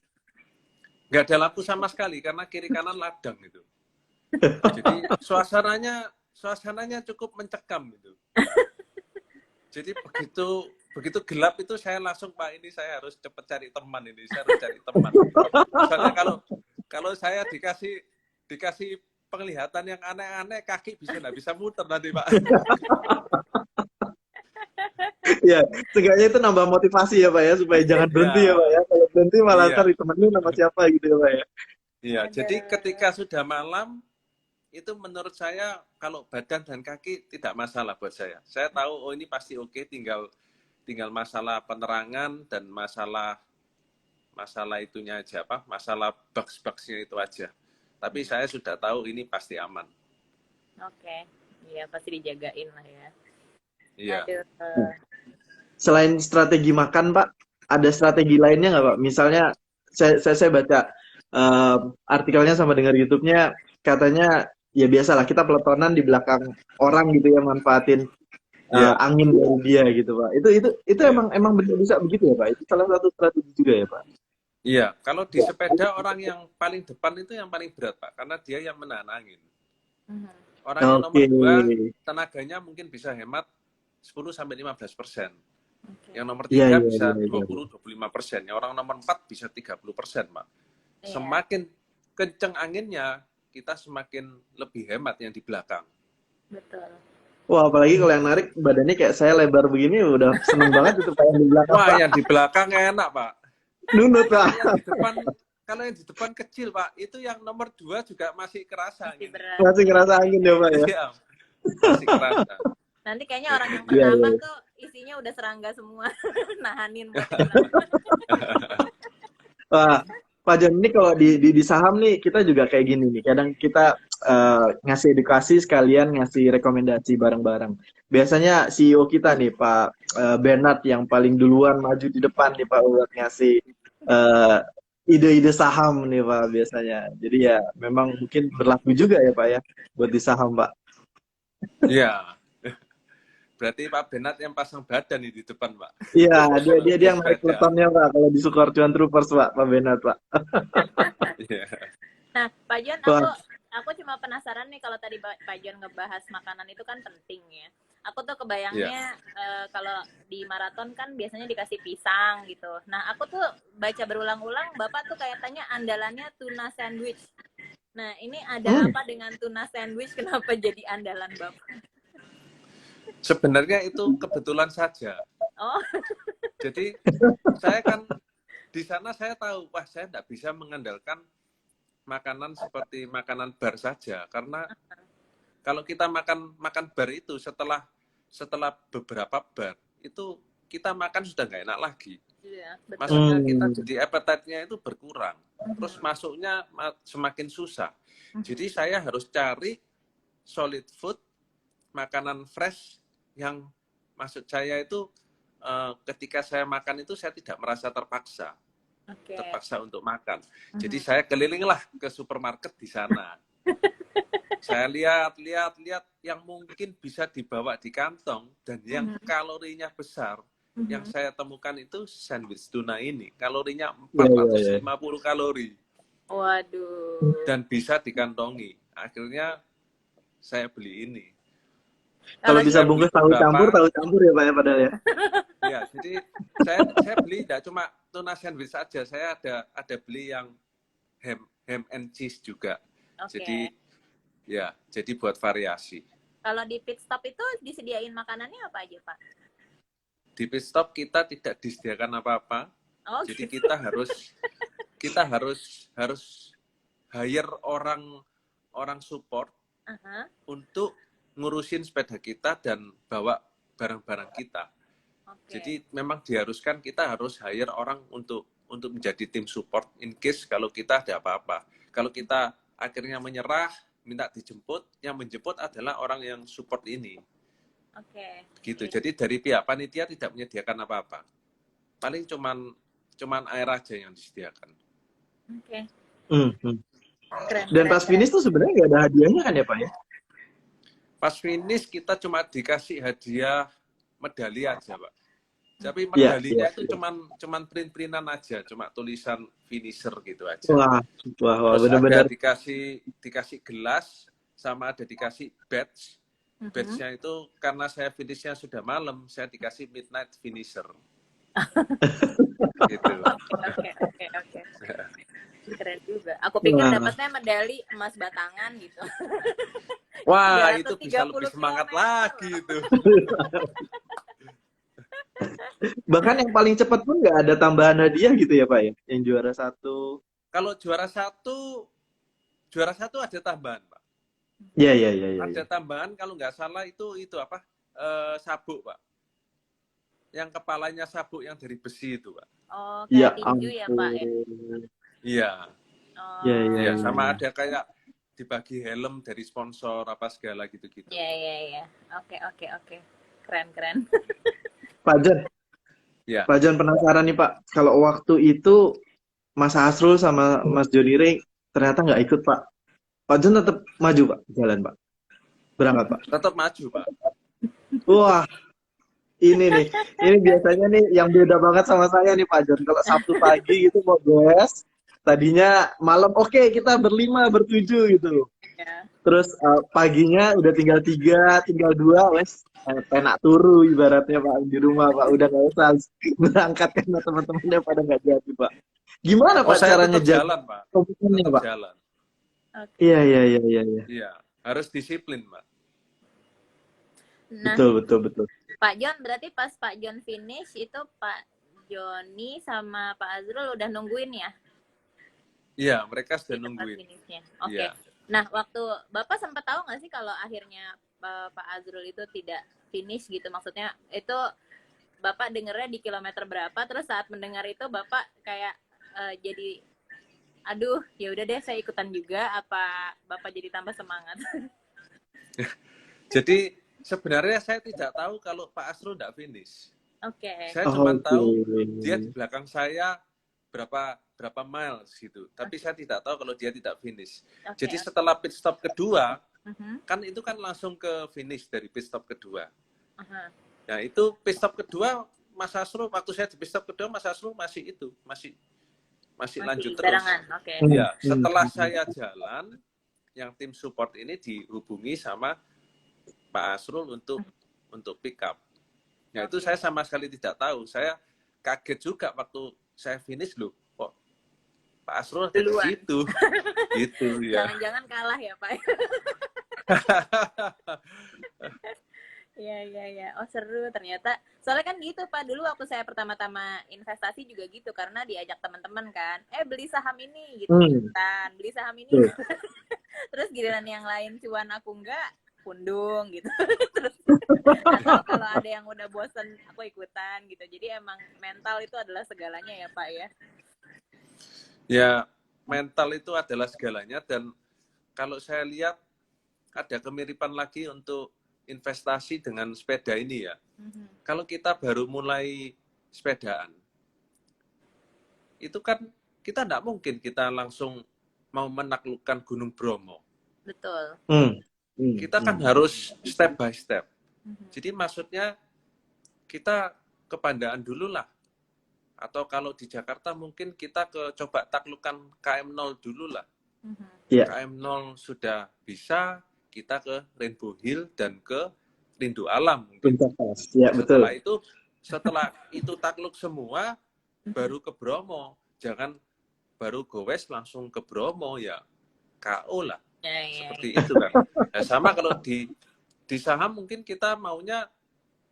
Nggak ada lampu sama sekali, karena kiri kanan ladang gitu. Jadi suasananya cukup mencekam gitu. Jadi begitu gelap itu saya langsung, Pak, ini saya harus cepat cari teman ini. Saya harus cari teman. Soalnya kalau saya dikasih penglihatan yang aneh-aneh, kaki nggak bisa muter nanti, Pak.
Ya, seenggaknya itu nambah motivasi ya, Pak ya, supaya jangan berhenti ya, Pak ya. Kalau berhenti malah cari temennya sama siapa gitu ya, Pak ya. Iya,
jadi ketika sudah malam, itu menurut saya kalau badan dan kaki tidak masalah buat saya. Saya tahu ini pasti oke, tinggal masalah penerangan dan masalah itunya aja, masalah bugs-bugsnya itu aja. Tapi saya sudah tahu ini pasti aman.
Oke. Iya, pasti dijagain lah ya.
Iya.
Selain strategi makan, Pak, ada strategi lainnya nggak, Pak? Misalnya, saya baca artikelnya sama dengar YouTube-nya, katanya ya biasalah kita peletonan di belakang orang gitu ya, manfaatin angin dari dia gitu, Pak. Itu emang benar bisa begitu ya, Pak? Itu salah satu strategi juga ya, Pak?
Iya, kalau di sepeda orang yang paling depan itu yang paling berat, Pak, karena dia yang menahan angin. Orang yang nomor 2, tenaganya mungkin bisa hemat 10-15%. Yang nomor 3 bisa 20-25%. Yang orang nomor 4 bisa 30%, Pak. Semakin kenceng anginnya, kita semakin lebih hemat yang di belakang.
Betul.
Wah, apalagi kalau yang narik badannya kayak saya lebar begini, udah seneng banget itu Pak yang di belakang.
Wah, yang di belakang enak, Pak.
Nunut, Pak.
Kalau yang di depan kecil, Pak, itu yang nomor 2 juga masih kerasa angin.
Masih kerasa angin ya, Pak ya?
Iya, masih kerasa.
Nanti kayaknya orang yang pertama tuh isinya udah serangga semua. Nahanin buat
Wah, Pak John, ini kalau di saham nih, kita juga kayak gini nih. Kadang kita ngasih edukasi sekalian ngasih rekomendasi bareng-bareng. Biasanya CEO kita nih, Pak Bernard, yang paling duluan maju di depan nih, Pak, buat ngasih ide-ide saham nih, Pak, biasanya. Jadi ya, memang mungkin berlaku juga ya, Pak ya, buat di saham, Pak.
Iya. Berarti Pak Bernard yang pasang badan di depan, Pak.
Iya, dia yang naik peletonnya, Pak, kalau di Sukor Cuan Troopers, Pak Bernard, Pak.
Nah, Pak John, aku cuma penasaran nih, kalau tadi Pak John ngebahas makanan itu kan penting ya. Aku tuh kebayangnya kalau di maraton kan biasanya dikasih pisang gitu. Nah, aku tuh baca berulang-ulang, Bapak tuh kayak tanya andalannya tuna sandwich. Nah, ini ada apa dengan tuna sandwich? Kenapa jadi andalan Bapak?
Sebenarnya itu kebetulan saja.
Oh.
Jadi saya kan di sana saya tahu, wah saya tidak bisa mengandalkan makanan seperti makanan bar saja, karena kalau kita makan bar itu setelah beberapa bar itu kita makan sudah nggak enak lagi.
Iya, betul.
Maksudnya kita jadi appetite-nya itu berkurang, terus masuknya semakin susah. Jadi saya harus cari solid food, makanan fresh yang maksud saya itu ketika saya makan itu saya tidak merasa terpaksa. Terpaksa untuk makan. Jadi saya kelilinglah ke supermarket di sana. Saya lihat yang mungkin bisa dibawa di kantong dan yang kalorinya besar. Yang saya temukan itu sandwich tuna ini. Kalorinya 450 kalori.
Waduh.
Dan bisa dikantongi. Akhirnya saya beli ini.
Kalau bisa bungkus tahu campur ya Pak ya, padahal ya.
Ya, jadi saya beli tidak cuma tuna sandwich saja, saya ada beli yang ham and cheese juga. Jadi Ya, jadi buat variasi.
Kalau di pit stop itu disediain makanannya apa aja, Pak?
Di pit stop kita tidak disediakan apa-apa.
Oh,
jadi
gitu.
kita harus hire orang support untuk ngurusin sepeda kita dan bawa barang-barang kita. Jadi memang diharuskan kita harus hire orang untuk menjadi tim support in case kalau kita ada apa-apa. Kalau kita akhirnya menyerah, minta dijemput, yang menjemput adalah orang yang support ini. Gitu. Jadi dari pihak panitia tidak menyediakan apa-apa. Paling cuman air aja yang disediakan.
Dan pas finish tuh sebenarnya nggak ada hadiahnya kan ya Pak ya?
Pas finish kita cuma dikasih hadiah medali aja, Pak. Tapi medalinya itu cuman print-printan aja, cuma tulisan finisher gitu aja.
Wah,
terus
benar-benar
dikasih gelas, sama ada dikasih badge. Badge-nya itu karena saya finishnya sudah malam, saya dikasih midnight finisher. Gitu.
Oke. Keren juga. Aku pikir dapatnya medali emas batangan gitu.
Wah, itu bisa lebih semangat lagi itu.
Bahkan yang paling cepat pun nggak ada tambahan hadiah gitu ya Pak ya? Yang juara 1.
Kalau juara satu ada tambahan, Pak.
Iya.
Ada tambahan kalau nggak salah itu apa? Sabuk, Pak. Yang kepalanya sabuk yang dari besi itu, Pak.
Oh, kayak tinju ya, Pak ya?
Iya.
Iya.
Sama ada kayak dibagi helm dari sponsor apa segala gitu-gitu.
Iya. Oke. Keren.
Pak John. Ya. Pak John penasaran nih Pak, kalau waktu itu Mas Asrul sama Mas Joni Ray ternyata nggak ikut Pak. Pak John tetap maju Pak, jalan Pak. Berangkat Pak.
Tetap maju Pak.
Wah, ini biasanya nih yang beda banget sama saya nih Pak John. Kalau Sabtu pagi gitu mau goes, tadinya malam oke, kita berlima, bertujuh gitu. Terus paginya udah tinggal 3, tinggal 2, wes penak turu ibaratnya Pak di rumah Pak, udah nggak usah berangkat karena teman-temannya pada nggak jadi Pak. Gimana Pak caranya
jalan Pak?
Komitmennya Pak?
Jalan.
Iya.
Iya, harus disiplin Pak.
Nah,
betul.
Pak John, berarti pas Pak John finish itu Pak Joni sama Pak Azrul udah nungguin ya?
Iya, mereka sudah nungguin.
Oke. Ya. Nah, waktu Bapak sempat tahu nggak sih kalau akhirnya Pak Azrul itu tidak finish gitu? Maksudnya itu Bapak dengernya di kilometer berapa? Terus saat mendengar itu Bapak kayak jadi, aduh, ya udah deh saya ikutan juga. Apa Bapak jadi tambah semangat?
Jadi sebenarnya saya tidak tahu kalau Pak Asrul tidak finish.
Oke.
Saya cuma tahu dia di belakang saya berapa miles gitu. Tapi saya tidak tahu kalau dia tidak finish. Jadi setelah pit stop kedua, kan itu kan langsung ke finish dari pit stop kedua. Nah itu pit stop kedua Mas Asrul, waktu saya di pit stop kedua Mas Asrul masih lanjut terus. Ya, setelah saya jalan, yang tim support ini dihubungi sama Pak Asrul untuk pick up. Nah itu saya sama sekali tidak tahu. Saya kaget juga waktu saya finish loh. Kok Pak Asrul ada di situ? Gitu ya.
Jangan-jangan kalah ya Pak. Iya. Oh seru ternyata. Soalnya kan gitu Pak, dulu waktu saya pertama-tama investasi juga gitu, karena diajak teman-teman kan, beli saham ini gitu kan, beli saham ini. Terus giliran yang lain cuan aku enggak, pundung gitu. Terus kalau ada yang udah bosen aku ikutan gitu. Jadi emang mental itu adalah segalanya ya Pak ya.
Ya, mental itu adalah segalanya, dan kalau saya lihat ada kemiripan lagi untuk investasi dengan sepeda ini ya. Kalau kita baru mulai sepedaan, itu kan kita tidak mungkin kita langsung mau menaklukkan Gunung Bromo.
Betul.
Kita kan harus step by step. Jadi maksudnya kita ke Pandaan dulu lah. Atau kalau di Jakarta mungkin kita coba taklukan KM0 dulu lah. KM0 sudah bisa, kita ke Rainbow Hill dan ke Rindu Alam.
Ya, betul.
Setelah itu takluk semua, baru ke Bromo. Jangan baru gowes langsung ke Bromo ya. KO lah. Seperti itu kan. Nah, sama kalau di saham mungkin kita maunya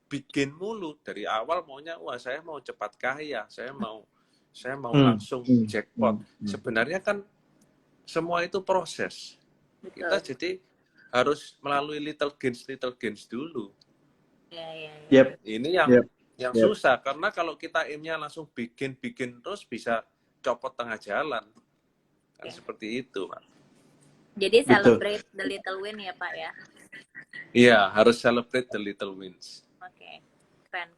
bikin mulu dari awal, maunya wah saya mau cepat kaya, saya mau langsung jackpot. Sebenarnya kan semua itu proses. Kita jadi harus melalui little gains dulu. Ini yang susah, karena kalau kita aimnya langsung bikin terus bisa copot tengah jalan. Kan seperti itu, Pak.
Jadi celebrate the little win ya, Pak ya?
Iya, harus celebrate the little wins.
Oke, keren.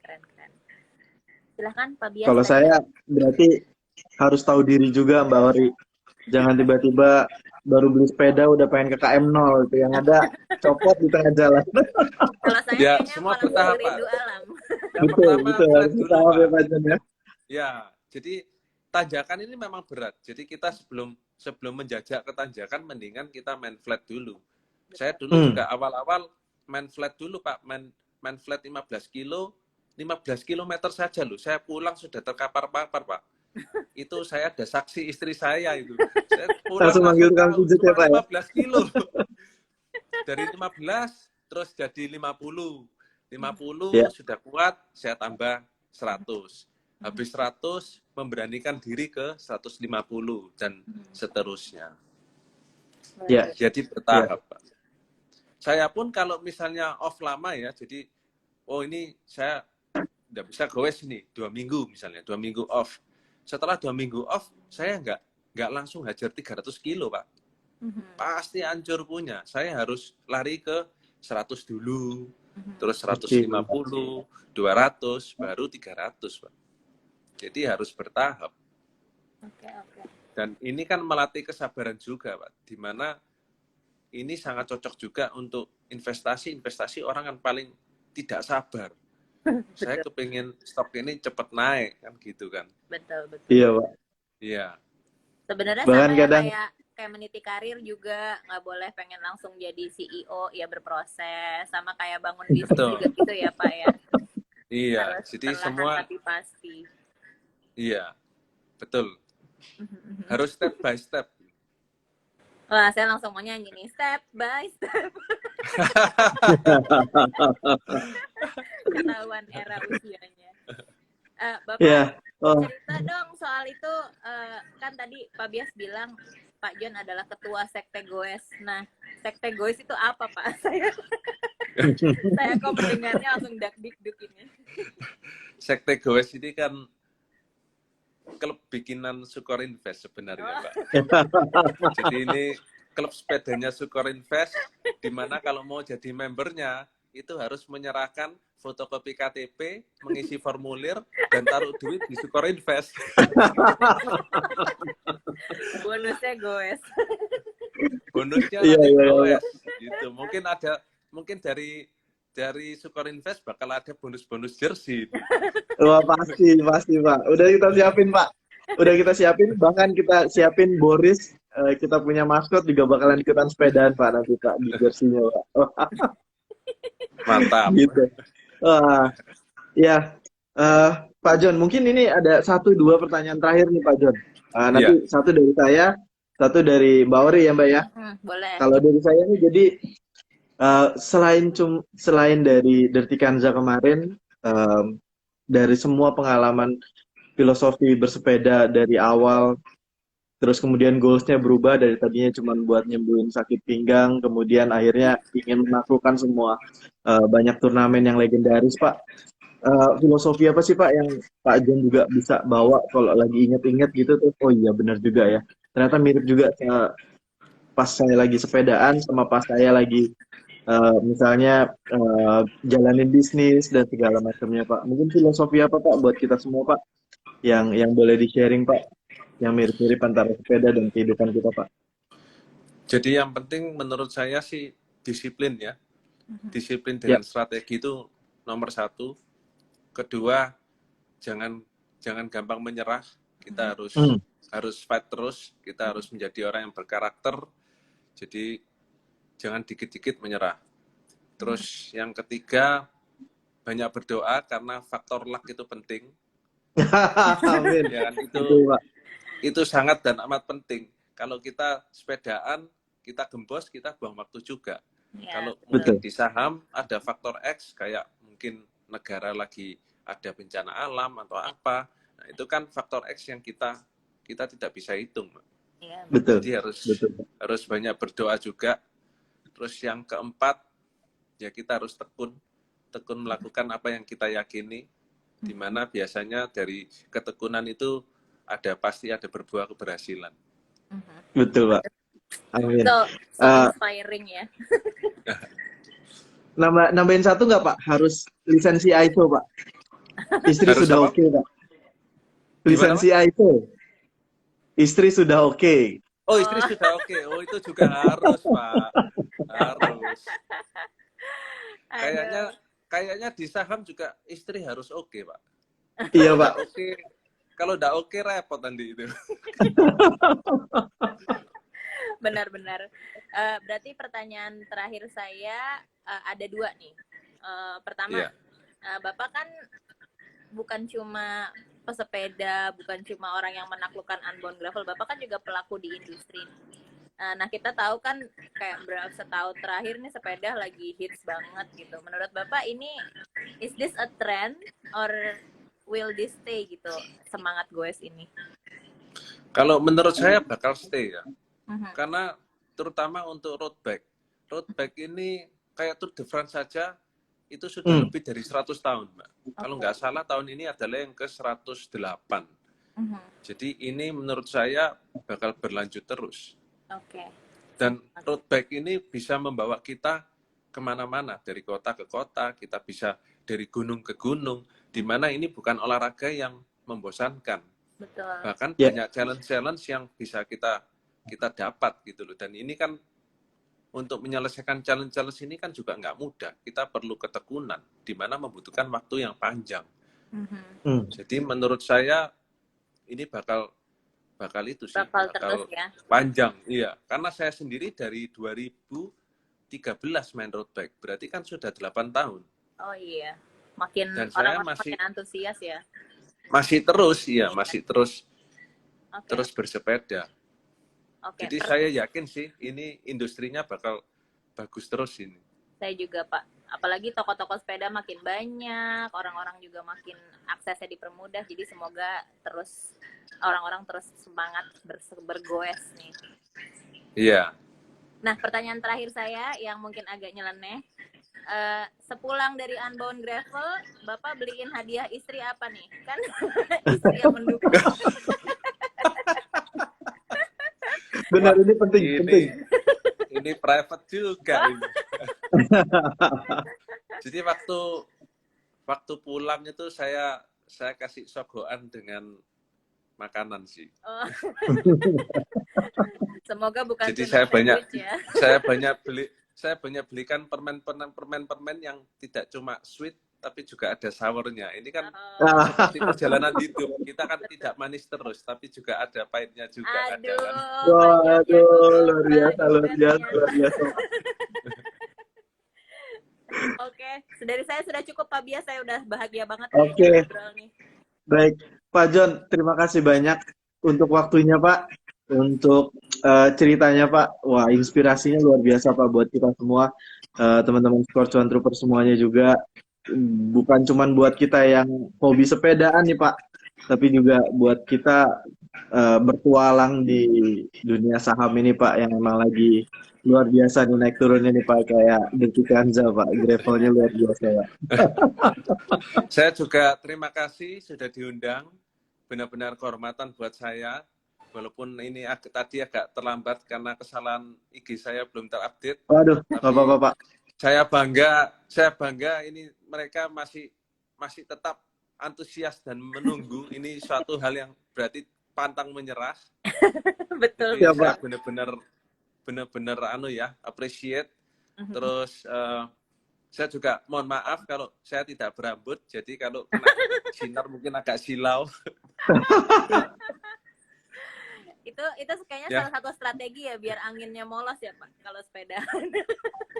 Silahkan Pak Bias.
Kalau saya berarti harus tahu diri juga Mbak Ori. Jangan tiba-tiba baru beli sepeda udah pengen ke KM 0 itu, yang ada copot di tengah jalan.
Kalau saya
ya, semua bertahap, Pak.
Alam.
Betul, harus bertahap ya Pak Jon ya.
Ya, jadi tanjakan ini memang berat. Jadi kita sebelum menjajak ke tanjakan, mendingan kita main flat dulu. Saya dulu juga awal-awal main flat dulu, Pak. Main flat 15 kilometer saja loh. Saya pulang sudah terkapar-kapar, Pak. Itu saya ada saksi istri saya itu. Saya pulang langsung
ya, Pak,
15 kilo. Dari 15 terus jadi 50. 50 sudah kuat, saya tambah 100. Habis 100 memberanikan diri ke 150 dan seterusnya. Jadi bertahap, Pak. Saya pun kalau misalnya off lama ya, jadi ini saya nggak bisa goes nih 2 minggu misalnya, 2 minggu off. Setelah 2 minggu off, saya nggak langsung hajar 300 kilo, Pak. Pasti hancur punya. Saya harus lari ke 100 dulu, terus 150, 200, baru 300, Pak. Jadi harus bertahap. Dan ini kan melatih kesabaran juga, Pak. Dimana ini sangat cocok juga untuk investasi orang kan paling tidak sabar. Saya kepingin stok ini cepat naik kan gitu kan.
Betul.
Iya, Pak.
Iya.
Sebenarnya sama ya, kayak meniti karir juga nggak boleh pengen langsung jadi CEO, ya berproses. Sama kayak bangun bisnis juga gitu ya, Pak ya.
Iya, jadi semua
tapi pasti.
Iya. Betul. Harus step by step.
Wah, saya langsung mau nyanyi nih, step by step. Ketahuan era usianya. Bapak, cerita dong soal itu. Kan tadi Pak Bias bilang Pak Jon adalah ketua Sekte Goes. Nah, Sekte Goes itu apa, Pak? Saya kok mendengarnya langsung dak-dik-duk ini.
Sekte Goes ini kan klub bikinan Sukor Invest sebenarnya, Pak. Jadi ini klub sepedanya Sukor Invest, di mana kalau mau jadi membernya itu harus menyerahkan fotokopi KTP, mengisi formulir, dan taruh duit di Sukor Invest.
Bonusnya goes.
Bonusnya goes. Gitu. Mungkin dari Sukor Invest bakal ada bonus-bonus jersey.
Wah, pasti Pak. Udah kita siapin, Pak. Bahkan kita siapin Boris, kita punya maskot juga bakalan ikutan sepedaan, Pak, nanti Pak di jersey-nya, Pak.
Mantap.
Gitu. Pak Jon, mungkin ini ada 1-2 pertanyaan terakhir nih Pak Jon. Nanti satu dari saya, satu dari Mbak Ori ya Mbak ya.
Boleh.
Kalau dari saya nih, jadi selain dari Dirty Kanza kemarin, dari semua pengalaman filosofi bersepeda dari awal, terus kemudian goals-nya berubah dari tadinya cuma buat nyembuhin sakit pinggang, kemudian akhirnya ingin menaklukkan semua banyak turnamen yang legendaris, Pak. Filosofi apa sih Pak yang Pak Jon juga bisa bawa kalau lagi inget-inget gitu tuh? Oh iya benar juga ya. Ternyata mirip juga pas saya lagi sepedaan sama pas saya lagi misalnya jalanin bisnis dan segala macamnya Pak. Mungkin filosofi apa Pak buat kita semua Pak yang boleh di-sharing Pak, yang mirip-mirip antara sepeda dan kehidupan kita Pak?
Jadi yang penting menurut saya sih disiplin ya. Disiplin dengan strategi itu nomor 1. Kedua, jangan gampang menyerah. Kita harus fight terus. Kita harus menjadi orang yang berkarakter. Jadi jangan dikit-dikit menyerah. Terus yang ketiga, banyak berdoa karena faktor luck itu penting.
Amin.
Ya kan? Itu sangat dan amat penting. Kalau kita sepedaan, kita gembos, kita buang waktu juga.
Ya,
Kalau
betul.
mungkin di saham ada faktor X, kayak mungkin negara lagi ada bencana alam atau apa, nah itu kan faktor X yang kita tidak bisa hitung.
Ya,
Betul.
Jadi
Betul.
harus banyak berdoa juga. Terus yang keempat, ya kita harus tekun melakukan apa yang kita yakini, di mana biasanya dari ketekunan itu pasti ada berbuah keberhasilan.
Betul, Pak. Amin.
So inspiring ya.
Nambahin satu nggak, Pak? Harus lisensi ISO, Pak. Istri
Harus
sudah
apa?
oke, Pak. Lisensi ISO. Istri sudah oke.
Oh, istri sudah oke. Oh, itu juga harus, Pak. Harus. Kayaknya di saham juga istri harus oke, Pak.
Iya, Pak.
Oke. Kalau udah oke, repot nanti itu.
Benar-benar. Berarti pertanyaan terakhir saya ada 2 nih. Pertama, Bapak kan bukan cuma pesepeda, bukan cuma orang yang menaklukkan unbound gravel, Bapak kan juga pelaku di industri. Nah, kita tahu kan kayak berapa setahun terakhir nih sepeda lagi hits banget gitu. Menurut Bapak ini, is this a trend or will this stay gitu, semangat goes ini?
Kalau menurut saya bakal stay ya. Karena terutama untuk road bike ini kayak Tour de France saja itu sudah lebih dari 100 tahun, Mbak. Kalau nggak salah tahun ini adalah yang ke 108. Jadi ini menurut saya bakal berlanjut terus. Dan road bike ini bisa membawa kita kemana-mana, dari kota ke kota, kita bisa dari gunung ke gunung, di mana ini bukan olahraga yang membosankan.
Betul.
Bahkan banyak challenge-challenge yang bisa kita dapat gitu loh. Dan ini kan untuk menyelesaikan challenge-challenge ini kan juga nggak mudah. Kita perlu ketekunan, di mana membutuhkan waktu yang panjang. Jadi menurut saya ini bakal itu sih, bakal
terus ya.
Panjang, iya. Karena saya sendiri dari 2013 main road bike, berarti kan sudah 8 tahun.
Oh iya, makin
dan
orang
saya
makin antusias ya.
Masih terus, iya, masih terus bersepeda. Jadi saya yakin sih ini industrinya bakal bagus terus ini.
Saya juga, Pak. Apalagi toko-toko sepeda makin banyak, orang-orang juga makin aksesnya dipermudah, jadi semoga terus orang-orang terus semangat bergoes nih.
Iya.
Nah, pertanyaan terakhir saya yang mungkin agak nyeleneh, sepulang dari Unbound Gravel, Bapak beliin hadiah istri apa nih? Kan istri yang mendukung.
Benar, ini penting.
Ini private juga ini. Jadi waktu pulang itu saya kasih sogoan dengan makanan sih.
Oh. Semoga bukan.
Jadi saya banyak belikan permen yang tidak cuma sweet tapi juga ada sournya. Ini kan seperti perjalanan hidup. Kita kan tidak manis terus, tapi juga ada pahitnya juga.
Luar biasa.
Oke, dari saya sudah cukup, Pak Bias. Saya udah bahagia banget.
Oke. Baik, Pak John, terima kasih banyak untuk waktunya, Pak. Untuk ceritanya, Pak. Wah, inspirasinya luar biasa, Pak, buat kita semua. Teman-teman Score Cuan Trooper semuanya juga. Bukan cuma buat kita yang hobi sepedaan nih, Pak, tapi juga buat kita bertualang di dunia saham ini, Pak, yang emang lagi luar biasa nih naik turunnya nih, Pak, kayak Dirty Kanza, Pak, gravelnya luar biasa, Pak.
Saya juga terima kasih sudah diundang, benar-benar kehormatan buat saya, walaupun ini tadi agak terlambat karena kesalahan IG saya belum terupdate.
Waduh, Bapak.
Saya bangga ini mereka masih tetap antusias dan menunggu. Ini suatu hal yang berarti pantang menyerah.
Betul.
Jadi saya benar-benar appreciate. Terus saya juga mohon maaf kalau saya tidak berambut. Jadi kalau kena sinar mungkin agak silau.
Itu kayaknya salah satu strategi ya biar anginnya molos ya, Pak, kalau sepeda.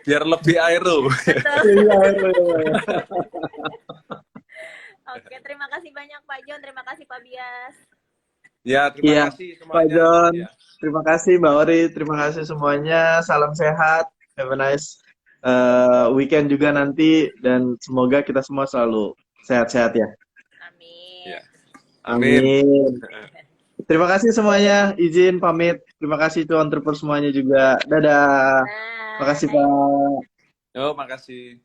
Biar lebih aero.
Oke, terima kasih banyak Pak John, terima kasih Pak Bias.
Ya, terima kasih semuanya.
Pak John.
Ya.
Terima kasih Mbak Ori, terima kasih semuanya. Salam sehat. Have a nice weekend juga nanti dan semoga kita semua selalu sehat-sehat ya.
Amin.
Ya.
Amin. Terima kasih semuanya. Izin pamit. Terima kasih tuh entrepreneur semuanya juga. Dadah. Makasih Pak.
Yo, makasih.